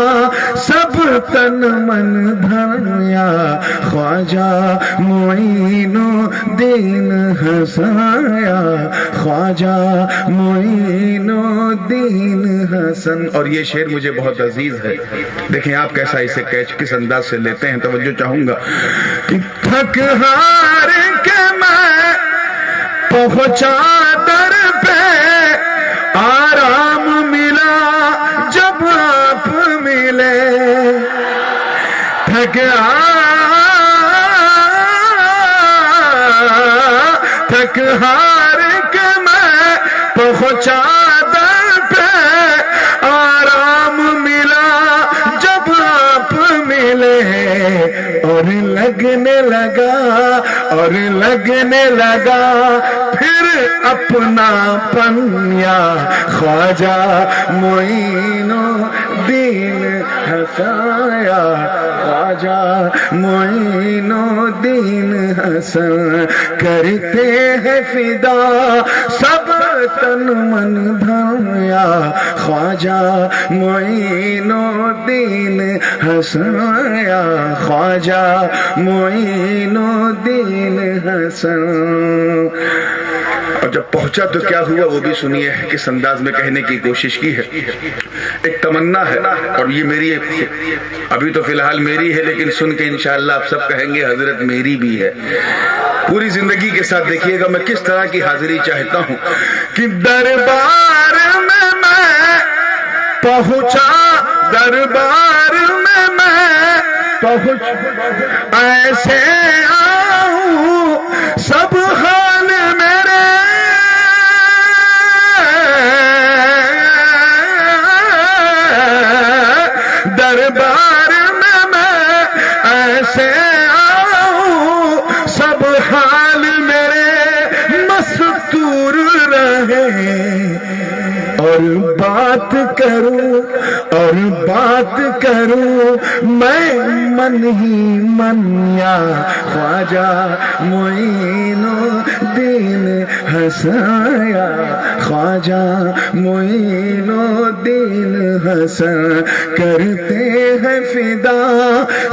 سب تن من دھن, یا خواجہ معین الدین حسن, یا خواجہ معین الدین حسن. اور یہ شعر مجھے بہت عزیز ہے, دیکھیں آپ کیسا اسے کیچ کس انداز سے لیتے ہیں. توجہ چاہوں گا کہ تھک ہار کے میں پہنچا در پہ, آرام ملا جب آپ ملے. تھک ہار کے میں پہنچا در پہ, آرام ملا جب آپ ملے. اور لگنے لگا, اور لگنے لگا پھر اپنا پن, یا خواجہ معین الدین حسن, یا خواجہ معین الدین حسن. کرتے ہیں فدا سب تن من دھن, یا خواجہ معین الدین حسن, یا خواجہ معین الدین حسن. اور جب پہنچا تو کیا ہوا وہ بھی سنیے کس انداز میں کہنے کی کوشش کی ہے. ایک تمنا ہے, اور یہ میری ابھی تو فی الحال میری ہے, لیکن سن کے انشاءاللہ آپ سب کہیں گے حضرت میری بھی ہے. پوری زندگی کے ساتھ دیکھیے گا میں کس طرح کی حاضری چاہتا ہوں کہ دربار میں پہنچا, دربار میں پہنچ, ایسے آؤں سب حال میرے, دربار میں ایسے آؤں اور بات کروں اور بات کروں میں من ہی من یا خواجہ معین الدین حسن یا خواجہ معین الدین حسن کرتے ہیں فدا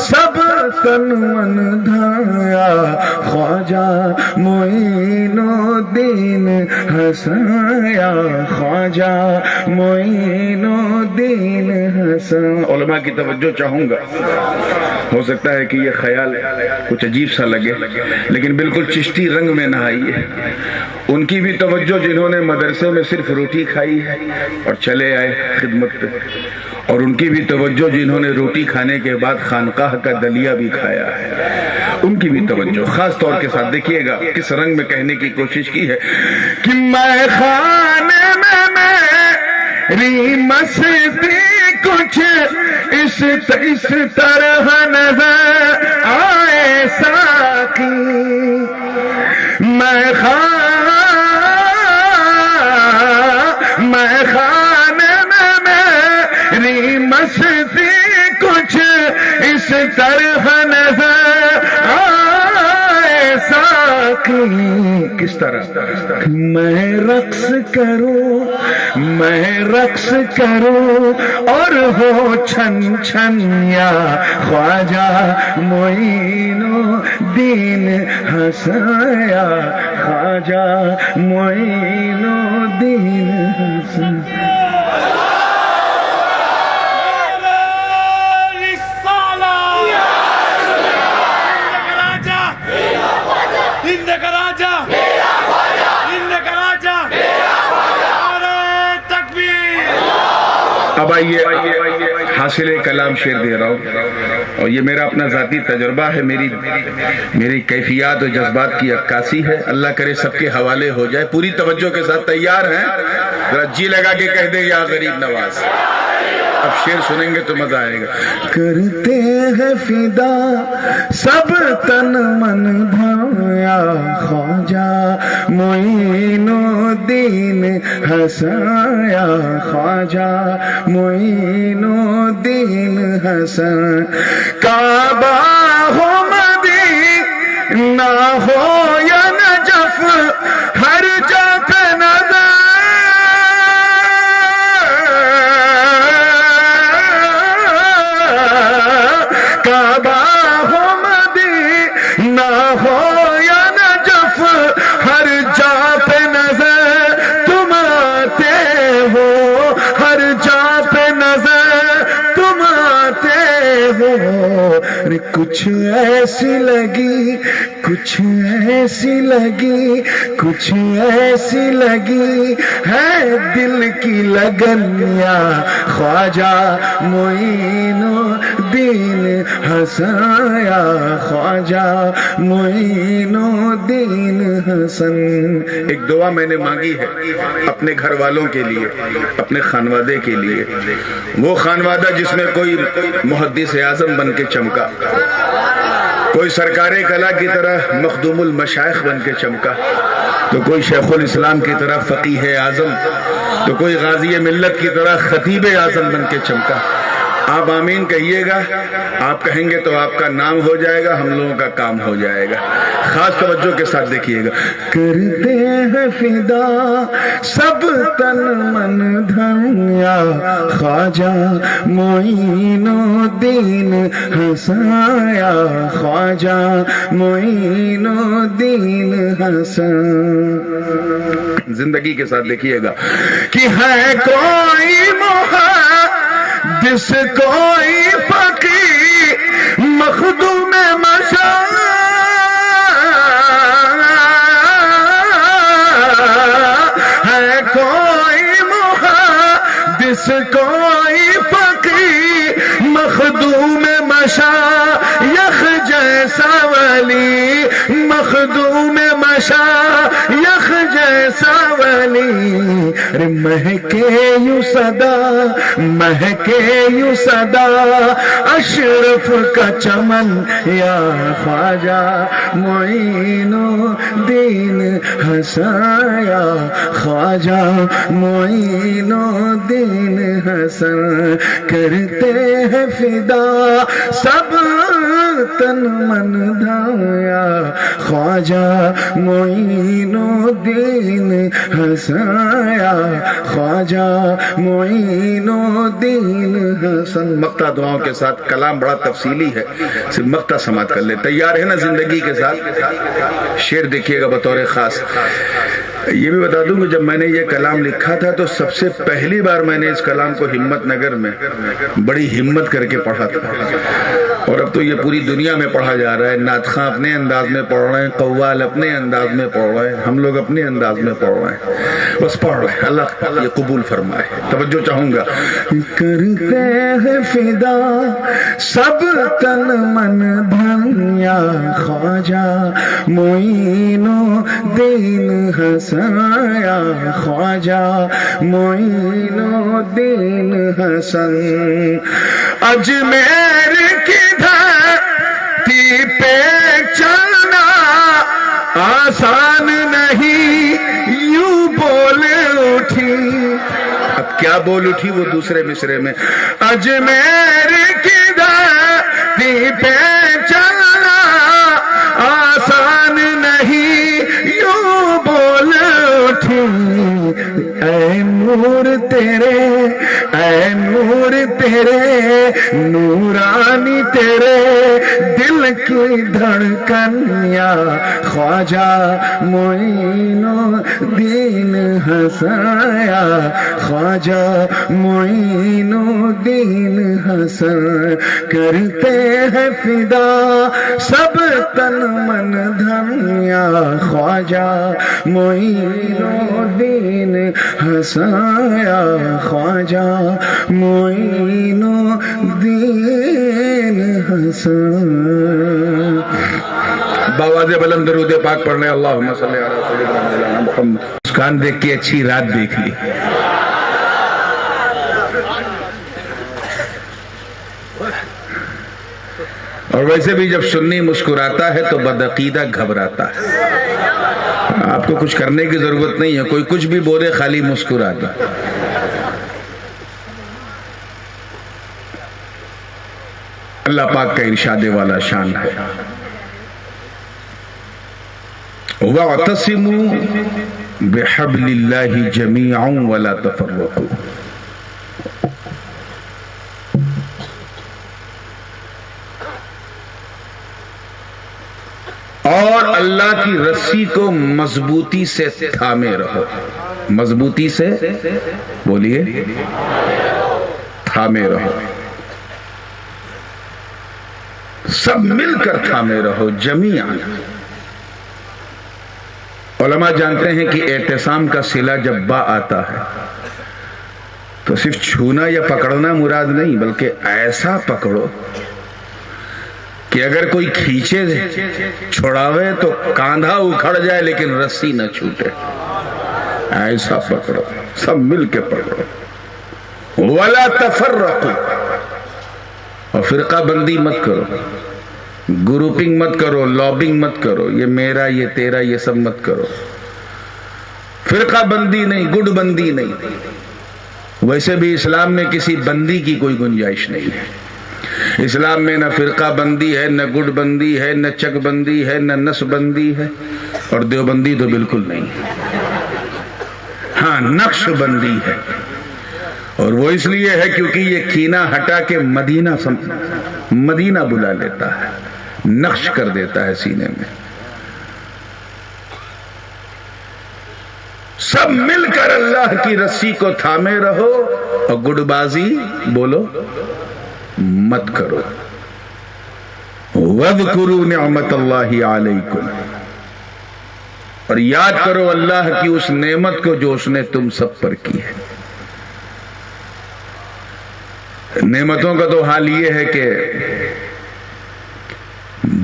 سب تن من دھایا خواجہ معین الدین حسن یا خواجہ معین الدین حسن۔ علماء کی توجہ چاہوں گا، ہو سکتا ہے کہ یہ خیال کچھ عجیب سا لگے لیکن بالکل چشتی رنگ میں نہ آئی ہے۔ ان کی بھی توجہ جنہوں نے مدرسے میں صرف روٹی کھائی ہے اور چلے آئے خدمت پہ، اور ان کی بھی توجہ جنہوں نے روٹی کھانے کے بعد خانقاہ کا دلیا بھی کھایا ہے، ان کی بھی توجہ خاص طور کے ساتھ دیکھیے گا کس رنگ میں کہنے کی کوشش کی ہے کہ میں خانے میں میری مستی کچھ اس طرح نظر آئے ساقی، میں خانے میں میری مستی کچھ اس طرح نظر آئے ساقی۔ کس طرح؟ میں رقص کروں اور ہو چھن چھن یا خواجہ معین الدین حسن یا خواجہ معین الدین حسن۔ اب آئیے حاصل کلام شعر دے رہا ہوں، اور یہ میرا اپنا ذاتی تجربہ ہے، میری کیفیات و جذبات کی عکاسی ہے، اللہ کرے سب کے حوالے ہو جائے۔ پوری توجہ کے ساتھ تیار ہیں؟ ذرا جی لگا کے کہہ دیں یا غریب نواز۔ اب شعر سنیں گے تو مزہ آئے گا۔ کرتے ہیں فدا سب تن من دھایا خواجہ معین الدین حسن یا خواجہ معین الدین حسن۔ کعبہ ہو مدینہ ہو یا نجف ہر جا پہ نظر، کعبہ ہو مدینہ ہو یا نجف ہر جا پہ نظر تم آتے ہو، ہر جا پہ نظر تم آتے ہو۔ کچھ ایسی لگی ہے دل کی لگن یا خواجہ معین الدین حسن یا خواجہ معین الدین حسن۔ ایک دعا میں نے مانگی ہے اپنے گھر والوں کے لیے، اپنے خانوادے کے لیے، وہ خانوادہ جس میں کوئی محدث اعظم بن کے چمکا، کوئی سرکار کلا کی طرح مخدوم المشائخ بن کے چمکا، تو کوئی شیخ الاسلام کی طرح فقیہ اعظم، تو کوئی غازی ملت کی طرح خطیب اعظم بن کے چمکا۔ آپ آمین کہیے گا، آپ کہیں گے تو آپ کا نام ہو جائے گا، ہم لوگوں کا کام ہو جائے گا۔ خاص توجہ کے ساتھ دیکھیے گا۔ کرتے ہیں فدا سب تن من دھن یا خواجہ معین الدین حسن یا خواجہ معین الدین حسن۔ زندگی کے ساتھ دیکھیے گا کہ ہے کوئی محدث کوئی فقیر مخدوم مشائخ، ہے کوئی محدث کوئی فقیر مخدوم مشائخ جیسا ولی، مخدوم مشائخ جیسا ولی رے مہکے یوں صدا اشرف کا چمن یا خواجہ معین الدین حسن یا خواجہ معین الدین حسن کرتے ہیں فدا سب تن من دھایا خواجہ معین الدین حسن یا خواجہ معین الدین حسن. مقطع دعاؤں کے ساتھ کلام بڑا تفصیلی ہے, صرف مقطع سماعت کر لے. تیار ہے نا زندگی کے ساتھ؟ شعر دیکھیے گا بطور خاص. یہ بھی بتا دوں کہ جب میں نے یہ کلام لکھا تھا تو سب سے پہلی بار میں نے اس کلام کو ہمت نگر میں بڑی ہمت کر کے پڑھا تھا, اور اب تو یہ پوری دنیا میں پڑھا جا رہا ہے. نعت خواں اپنے انداز میں پڑھ رہے ہیں, قوال اپنے انداز میں پڑھ رہے ہیں, ہم لوگ اپنے انداز میں پڑھ رہے ہیں, بس پڑھ رہے ہیں. اللہ یہ قبول فرمائے. توجہ چاہوں گا. کرتے ہیں فدا سب تن من دھن یا خواجہ معین الدین حسن یا خواجہ معین الدین حسن. اجمیر کی دھرتی پہ چلنا آسان نہیں یوں بول اٹھی. اب کیا بول اٹھی وہ دوسرے مصرے میں. اجمیر کی دھرتی پہ چلنا آسان نہیں یوں بول اٹھی. اے نور تیرے نورانی تیرے دل کی دھڑکن یا خواجہ معین الدین حسن یا خواجہ معین الدین حسن کرتے ہیں فدا سب تن من دھن یا خواجہ معین الدین حسن یا خواجہ معین الدین حسن. باواز بلند درود پاک پڑھنے. اللہم صلی علی سیدنا محمد. مسکان دیکھ کے اچھی رات دیکھ لی. اور ویسے بھی جب سنی مسکراتا ہے تو بدعقیدہ گھبراتا ہے. آپ کو کچھ کرنے کی ضرورت نہیں ہے, کوئی کچھ بھی بولے خالی مسکرا دے. اللہ پاک کا ارشاد والا شان ہے. وَاعْتَصِمُوا بِحَبْلِ اللَّهِ جَمِيعًا وَلَا تَفَرَّقُوا. اور اللہ کی رسی کو مضبوطی سے تھامے رہو. مضبوطی سے بولیے, تھامے رہو. سب مل کر تھامے رہو. جمیعاً. علماء جانتے ہیں کہ اعتصام کا صلہ جب با آتا ہے تو صرف چھونا یا پکڑنا مراد نہیں, بلکہ ایسا پکڑو کہ اگر کوئی کھینچے چھوڑاوے تو کاندھا اکھڑ جائے لیکن رسی نہ چھوٹے. ایسا پکڑو, سب مل کے پکڑو. وَلَا تَفَرَّقُوا. اور فرقہ بندی مت کرو, گروپنگ مت کرو, لابنگ مت کرو, یہ میرا یہ تیرا یہ سب مت کرو. فرقہ بندی نہیں, گڈ بندی نہیں. ویسے بھی اسلام میں کسی بندی کی کوئی گنجائش نہیں ہے. اسلام میں نہ فرقہ بندی ہے, نہ گڈ بندی ہے, نہ چک بندی ہے, نہ نس بندی ہے, اور دیوبندی تو بالکل نہیں. ہاں نقش بندی ہے, اور وہ اس لیے ہے کیونکہ یہ کینہ ہٹا کے مدینہ بلا لیتا ہے, نقش کر دیتا ہے سینے میں. سب مل کر اللہ کی رسی کو تھامے رہو اور گڈ بازی بولو مت کرو. وَاذْكُرُوا نِعْمَةَ اللَّهِ عَلَيْكُمْ. اور یاد کرو اللہ کی اس نعمت کو جو اس نے تم سب پر کی ہے. نعمتوں کا تو حال یہ ہے کہ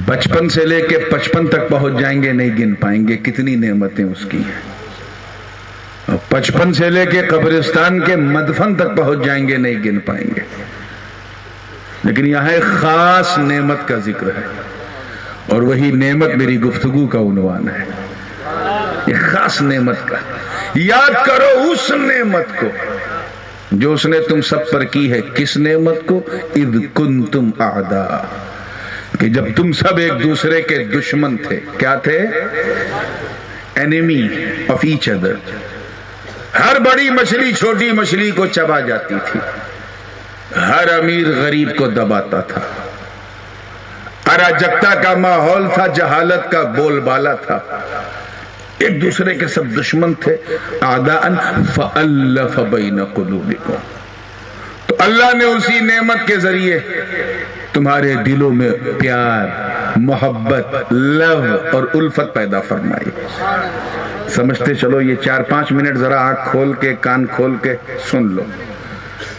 بچپن سے لے کے 55 تک پہنچ جائیں گے, نہیں گن پائیں گے کتنی نعمتیں اس کی ہیں. 55 سے لے کے قبرستان کے مدفن تک پہنچ جائیں گے، نہیں گن پائیں گے. لیکن یہاں ایک خاص نعمت کا ذکر ہے، اور وہی نعمت میری گفتگو کا عنوان ہے. ایک خاص نعمت کا یاد کرو، اس نعمت کو جو اس نے تم سب پر کی ہے. کس نعمت کو؟ اذ کنتم اعداء، کہ جب تم سب ایک دوسرے کے دشمن تھے. کیا تھے؟ enemy of each other. ہر بڑی مچھلی چھوٹی مچھلی کو چبا جاتی تھی، ہر امیر غریب کو دباتا تھا، اراجکتا کا ماحول تھا، جہالت کا بول بالا تھا، ایک دوسرے کے سب دشمن تھے. اعداء فألف بین قلوبکم، تو اللہ نے اسی نعمت کے ذریعے تمہارے دلوں میں پیار، محبت، لو اور الفت پیدا فرمائی. سمجھتے چلو. یہ 4-5 منٹ ذرا آنکھ کھول کے کان کھول کے سن لو.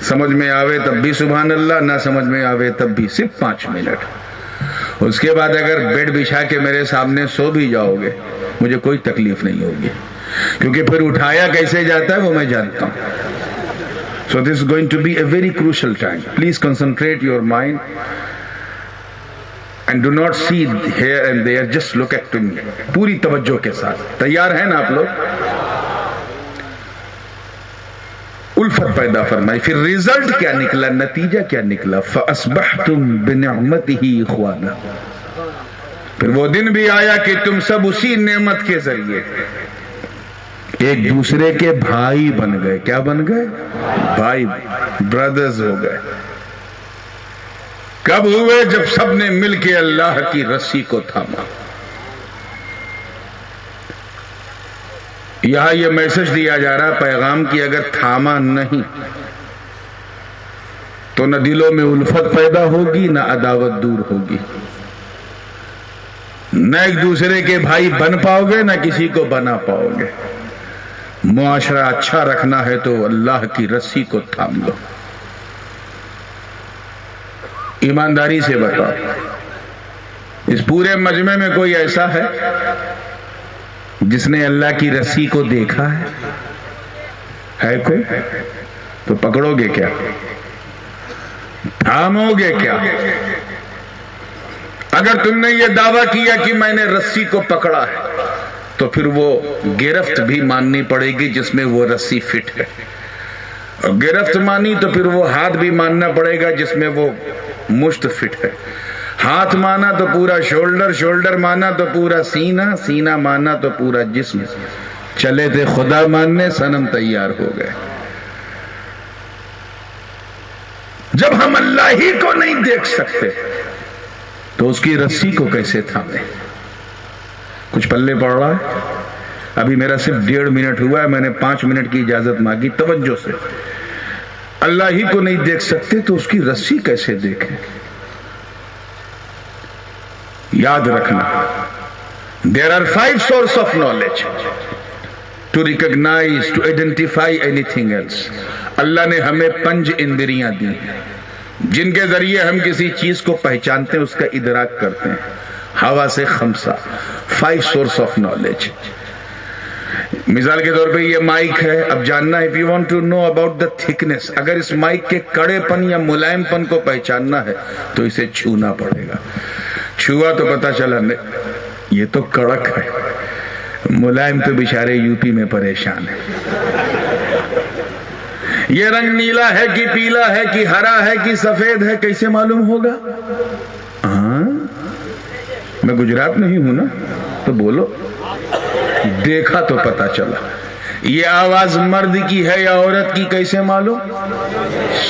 سمجھ میں آوے تب بھی سبحان اللہ، نہ سمجھ میں آوے تب بھی صرف 5 منٹ. اس کے بعد اگر بیڈ بچھا کے میرے سامنے سو بھی جاؤ گے مجھے کوئی تکلیف نہیں ہوگی، کیونکہ پھر اٹھایا کیسے جاتا ہے وہ میں جانتا ہوں. So this is going to be a very crucial time. Please concentrate your mind and do not see here and there. Just look at me. پوری توجہ کے ساتھ. تیار ہیں نا آپ لوگ؟ الفت پیدا فرمائی. پھر ریزلٹ کیا نکلا، نتیجہ کیا نکلا؟ فَأَصْبَحْتُمْ بِنِعْمَتِهِ إِخْوَانًا. پھر وہ دن بھی آیا کہ تم سب اسی نعمت کے ذریعے ایک دوسرے کے بھائی بن گئے. کیا بن گئے؟ بھائی، برادرز ہو گئے. کب ہوئے؟ جب سب نے مل کے اللہ کی رسی کو تھاما. یہاں یہ میسج دیا جا رہا پیغام کی اگر تھاما نہیں تو نہ دلوں میں الفت پیدا ہوگی، نہ عداوت دور ہوگی، نہ ایک دوسرے کے بھائی بن پاؤ گے، نہ کسی کو بنا پاؤ گے. معاشرہ اچھا رکھنا ہے تو اللہ کی رسی کو تھام لو. ایمانداری سے بتاؤ، اس پورے مجمع میں کوئی ایسا ہے جس نے اللہ کی رسی کو دیکھا ہے کوئی؟ تو پکڑو گے کیا؟ تھامو گے کیا؟ اگر تم نے یہ دعویٰ کیا کہ میں نے رسی کو پکڑا ہے تو پھر وہ گرفت بھی ماننی پڑے گی جس میں وہ رسی فٹ ہے، اور گرفت مانی تو پھر وہ ہاتھ بھی ماننا پڑے گا جس میں وہ مشت فٹ ہے. ہاتھ مانا تو پورا شولڈر، شولڈر مانا تو پورا سینہ، سینہ مانا تو پورا جسم. چلے تھے خدا ماننے، صنم تیار ہو گئے. جب ہم اللہ ہی کو نہیں دیکھ سکتے تو اس کی رسی کو کیسے تھامیں؟ کچھ پلے پڑ رہا ہے؟ ابھی میرا صرف 1.5 منٹ ہوا ہے، میں نے 5 منٹ کی اجازت مانگی. توجہ سے. اللہ ہی کو نہیں دیکھ سکتے تو اس کی رسی کیسے دیکھیں؟ یاد رکھنا، there are 5 sources of knowledge to recognize, to identify anything else. اللہ نے ہمیں 5 اندریاں دی ہیں جن کے ذریعے ہم کسی چیز کو پہچانتے ہیں، اس کا ادراک کرتے ہیں. ہوا سے 5 sources of knowledge. مثال کے طور پہ یہ مائک ہے. اب جاننا ہے if you want to know about the thickness، اگر اس مائک کے کڑے پن یا ملائم پن کو پہچاننا ہے تو اسے چھونا پڑے گا. چھوا تو پتا چلا یہ تو کڑک ہے، ملائم تو بیچارے یوپی میں پریشان ہے. یہ رنگ نیلا ہے کہ پیلا ہے کہ ہرا ہے کہ سفید ہے کیسے معلوم ہوگا؟ میں گجرات میں ہی ہوں نا، تو بولو. دیکھا تو پتا چلا. یہ آواز مرد کی ہے یا عورت کی کیسے معلوم؟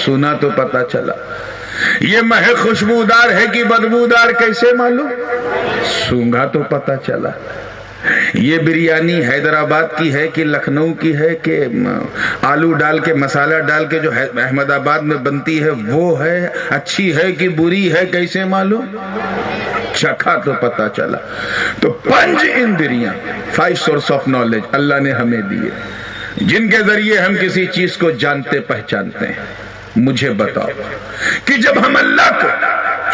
سنا تو پتا چلا. یہ مہک خوشبودار ہے کہ بدبودار کیسے معلوم؟ سونگا تو پتا چلا. یہ بریانی حیدرآباد کی ہے کہ لکھنؤ کی ہے کہ آلو ڈال کے مسالہ ڈال کے جو احمد آباد میں بنتی ہے وہ ہے، اچھی ہے کہ بری ہے کیسے معلوم؟ چکھا تو پتا چلا. تو 5 اندریاں، 5 sources of knowledge اللہ نے ہمیں دیے جن کے ذریعے ہم کسی چیز کو جانتے پہچانتے ہیں. مجھے بتاؤ کہ جب ہم اللہ کو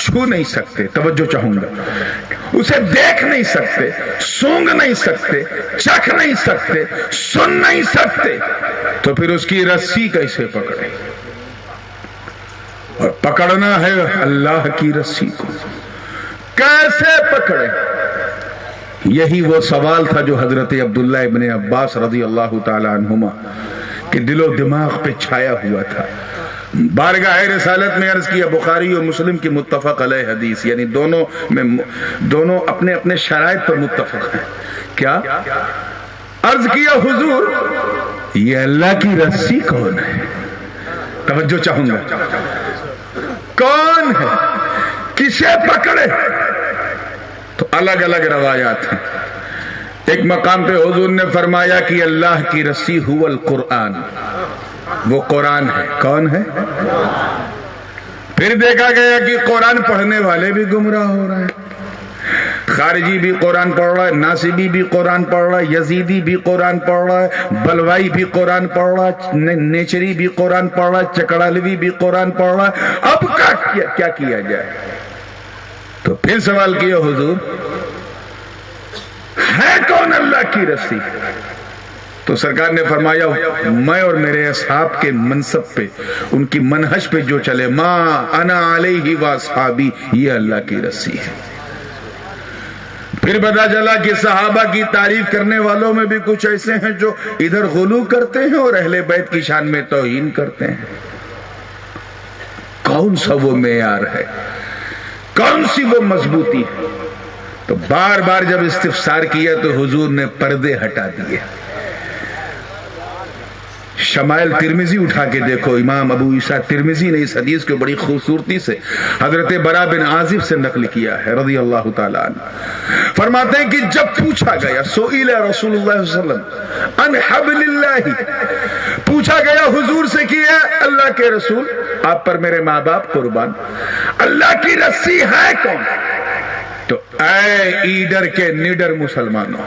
چھو نہیں سکتے، توجہ چاہوں گا، اسے دیکھ نہیں سکتے، سونگ نہیں سکتے، چکھ نہیں سکتے، سن نہیں سکتے، تو پھر اس کی رسی کیسے پکڑے؟ اور پکڑنا ہے اللہ کی رسی کو، کیسے پکڑے؟ یہی وہ سوال تھا جو حضرت عبداللہ ابن عباس رضی اللہ تعالی عنہما کے دل و دماغ پہ چھایا ہوا تھا۔ بارگاہ رسالت میں عرض کیا، بخاری اور مسلم کی متفق علیہ حدیث، یعنی دونوں اپنے اپنے شرائط پر متفق ہیں۔ کیا عرض کیا حضور یہ اللہ کی رسی کون ہے؟ توجہ چاہوں گا، کون ہے، کسے پکڑے؟ تو الگ الگ روایات ہیں۔ ایک مقام پہ حضور نے فرمایا کہ اللہ کی رسی هو القرآن، وہ قرآن ہے۔ کون ہے؟ پھر دیکھا گیا کہ قرآن پڑھنے والے بھی گمراہ ہو رہے ہیں، خارجی بھی قرآن پڑھ رہا ہے، ناصبی بھی قرآن پڑھ رہا ہے، یزیدی بھی قرآن پڑھ رہا ہے، بلوائی بھی قرآن پڑھ رہا ہے، نیچری بھی قرآن پڑھ رہا ہے، چکڑالوی بھی قرآن پڑھ رہا ہے۔ اب کیا کیا جائے؟ تو پھر سوال کیا حضور ہے کون اللہ کی رسی؟ تو سرکار نے فرمایا میں اور میرے اصحاب کے منصب پہ، ان کی منہج پہ جو چلے، ما انا علیہ واصحابی، یہ اللہ کی رسی ہے۔ پھر پتہ چلا کہ صحابہ کی تعریف کرنے والوں میں بھی کچھ ایسے ہیں جو ادھر غلو کرتے ہیں اور اہل بیت کی شان میں توہین کرتے ہیں۔ کون سا وہ معیار ہے، کون سی وہ مضبوطی ہے؟ تو بار بار جب استفسار کیا تو حضور نے پردے ہٹا دیے۔ شمائل ترمذی اٹھا کے دیکھو، امام ابو عیسیٰ ترمذی نے اس حدیث کو بڑی خوبصورتی سے حضرت برا بن عازب سے نقل کیا ہے رضی اللہ تعالیٰ عنہ۔ فرماتے ہیں کہ جب پوچھا گیا، سئل رسول اللہ صلی اللہ علیہ وسلم عن حبل اللہ، پوچھا گیا حضور سے کہ اے اللہ کے رسول، آپ پر میرے ماں باپ قربان، اللہ کی رسی ہے کون؟ تو اے ایڈر کے نیڈر مسلمانوں،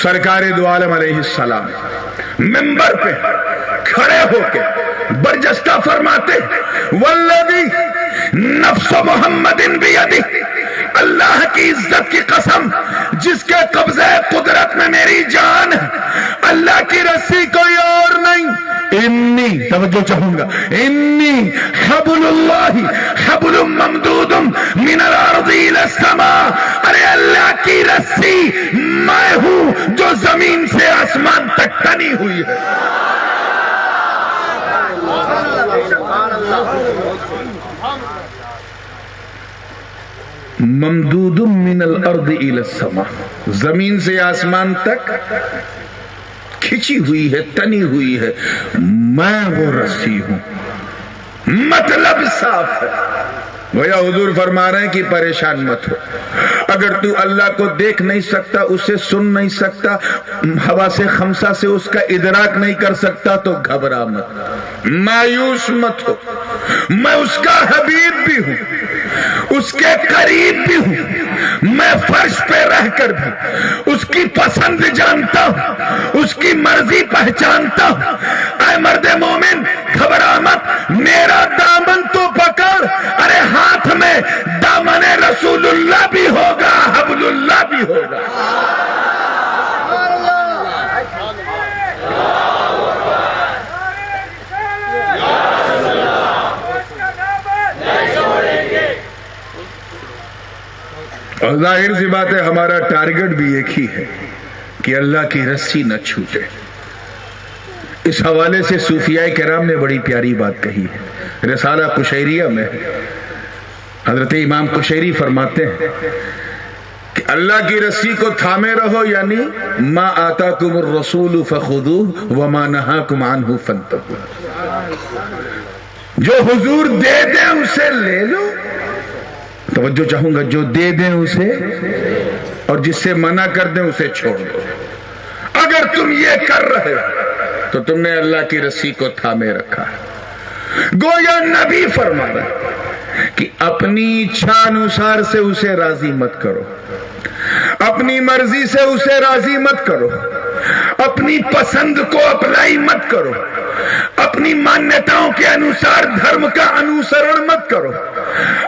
سرکار دو عالم علیہ السلام منبر پہ کھڑے ہو کے برجستہ فرماتے، والذی نفس محمد بیدہ، اللہ کی عزت کی قسم جس کے قبضے قدرت میں میری جان ہے، اللہ کی رسی کوئی اور نہیں، انی، توجہ چاہوں گا، انی حبل اللہ حبل ممدود من الارض الى السماء، ارے اللہ کی رسی میں ہوں جو زمین سے آسمان تک تنی ہوئی ہے۔ ممدود من الارض الى السماء، زمین سے آسمان تک کھچی ہوئی ہے، تنی ہوئی ہے، میں وہ رسی ہوں۔ مطلب صاف ہے، گویا حضور فرما رہے ہیں کہ پریشان مت ہو، اگر تو اللہ کو دیکھ نہیں سکتا، اسے سن نہیں سکتا، حواس خمسہ سے اس کا ادراک نہیں کر سکتا تو گھبرا مت، مایوس مت ہو، میں اس کا حبیب بھی ہوں، اس کے قریب بھی ہوں، میں فرش پہ رہ کر بھی اس کی پسند جانتا ہوں، اس کی مرضی پہچانتا ہوں۔ اے مرد مومن گھبرا مت، میرا دامن تو پکڑ، ارے ہاتھ میں دامن رسول اللہ بھی ہوگا، حبل اللہ بھی ہوگا۔ اور ظاہر سی بات ہے ہمارا ٹارگٹ بھی ایک ہی ہے کہ اللہ کی رسی نہ چھوٹے۔ اس حوالے سے صوفیاء کرام نے بڑی پیاری بات کہی ہے، رسالہ قشیریہ میں حضرت امام قشیری فرماتے ہیں کہ اللہ کی رسی کو تھامے رہو، یعنی ما آتاکم الرسول فخذوہ وما نہاکم عنہ فانتہوا، جو حضور دے دیں اسے لے لو، توجہ چاہوں گا، جو دے دیں اسے، اور جس سے منع کر دیں اسے چھوڑ دو۔ اگر تم یہ کر رہے ہو تو تم نے اللہ کی رسی کو تھامے رکھا ہے۔ گویا نبی فرما رہا ہے کہ اپنی اچھا انوسار سے اسے راضی مت کرو، اپنی مرضی سے اسے راضی مت کرو، اپنی پسند کو اپلائی مت کرو، اپنی مانیتاؤں کے انوسار دھرم کا انوسرن مت کرو،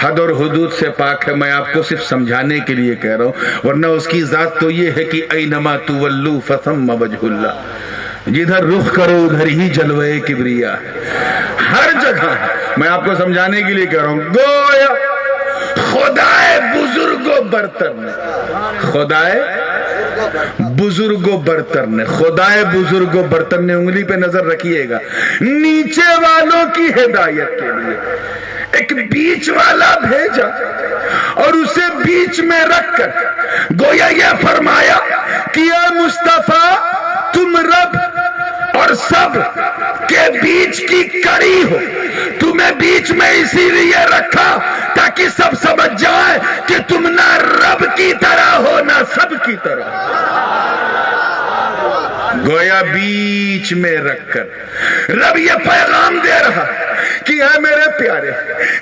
حد اور حدود سے پاک ہے. میں آپ کو صرف سمجھانے کے لیے کہہ رہا ہوں، ورنہ اس کی ذات تو یہ ہے کہ اینما تولوا فثم وجہ اللہ، جدھر رخ کرو ادھر ہی جلوے کبریا ہر جگہ. میں آپ کو سمجھانے کے لیے کہہ رہا ہوں، گویا خدائے بزرگ و برتر نے، خدائے بزرگ و برتر نے، خدائے بزرگ و برتر نے، انگلی پہ نظر رکھیے گا، نیچے والوں کی ہدایت کے لیے ایک بیچ والا بھیجا اور اسے بیچ میں رکھ کر گویا یہ فرمایا کہ اے مصطفیٰ تم رب اور سب کے بیچ کی کڑی ہو، تمہیں بیچ میں اسی لیے رکھا تاکہ سب سمجھ جائے کہ تم نہ رب کی طرح ہو نہ سب کی طرح. گویا بیچ میں رکھ کر رب یہ پیغام دے رہا کہ اے میرے پیارے،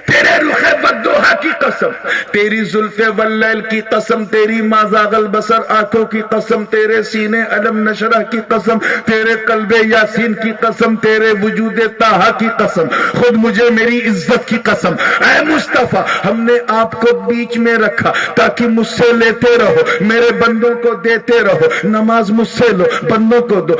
تیرے رخ بدوحا کی قسم، تیری زلف واللیل کی قسم، تیری ما زاغ البصر آنکھوں کی قسم، تیرے سینے علم نشرح کی قسم، تیرے قلب یاسین کی قسم، تیرے وجود طٰہٰ کی قسم، خود مجھے میری عزت کی قسم، اے مصطفیٰ ہم نے آپ کو بیچ میں رکھا تاکہ مجھ سے لیتے رہو، میرے بندوں کو دیتے رہو. نماز مجھ سے لو، بندوں کو دو،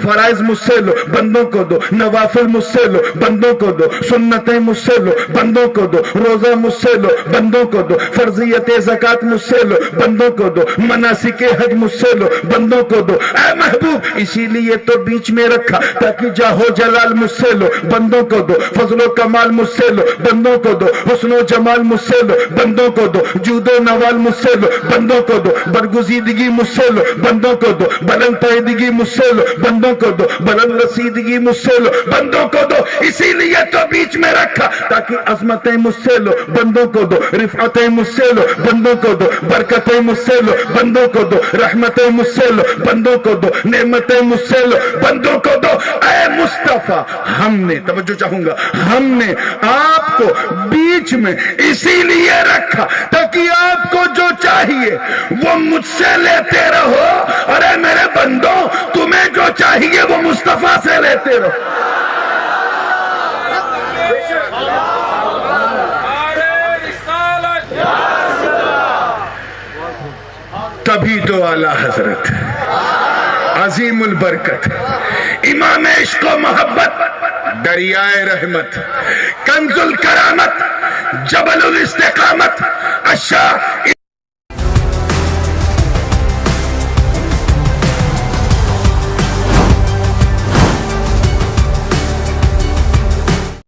فرائض مجھ سے لو، بندوں کو دو، نوافل مجھ سے لو، بندوں کو دو، سنتیں مجھ سے لو، بندوں کو دو، روزہ مجھ سے لو، بندوں کو دو، فرضیت زکوٰۃ مجھ سے لو، بندوں کو دو، مناسک حج مجھ سے لو، بندوں کو دو. اے محبوب اسی لیے تو بیچ میں رکھا تاکہ جاہو جلال مجھ سے لو، بندوں کو دو، فضل و کمال مجھ سے لو، بندوں کو دو، حسن و جمال مجھ سے لو، بندوں کو دو، جود و نوال مجھ سے لو، بندوں کو دو، برگزیدگی مجھ سے لو، بندوں کو دو، بلند پائیدگی مجھ سے لو، بندوں کو دو، بلند رسیدگی مجھ سے لو، بندوں کو دو. اسی لیے تو بیچ میں رکھا تاکہ عظمتیں مجھ سے لو، بندوں کو دو، رفعتیں مجھ سے لو، بندوں کو دو، برکتیں مجھ سے لو، بندوں کو دو، رحمتیں مجھ سے لو، بندوں کو دو، نعمتیں مجھ سے لو، بندوں کو دو. اے مصطفیٰ ہم نے، توجہ چاہوں گا، ہم نے آپ کو بیچ میں اسی لیے رکھا تاکہ آپ کو جو چاہیے وہ مجھ سے لیتے رہو، اور اے میرے بندوں تمہیں جو چاہیے وہ مصطفیٰ سے لیتے رہو. تبھی تو اعلیٰ حضرت عظیم البرکت امام عشق و محبت دریائے رحمت کنز الکرامت جبل الاستقامت الشاہ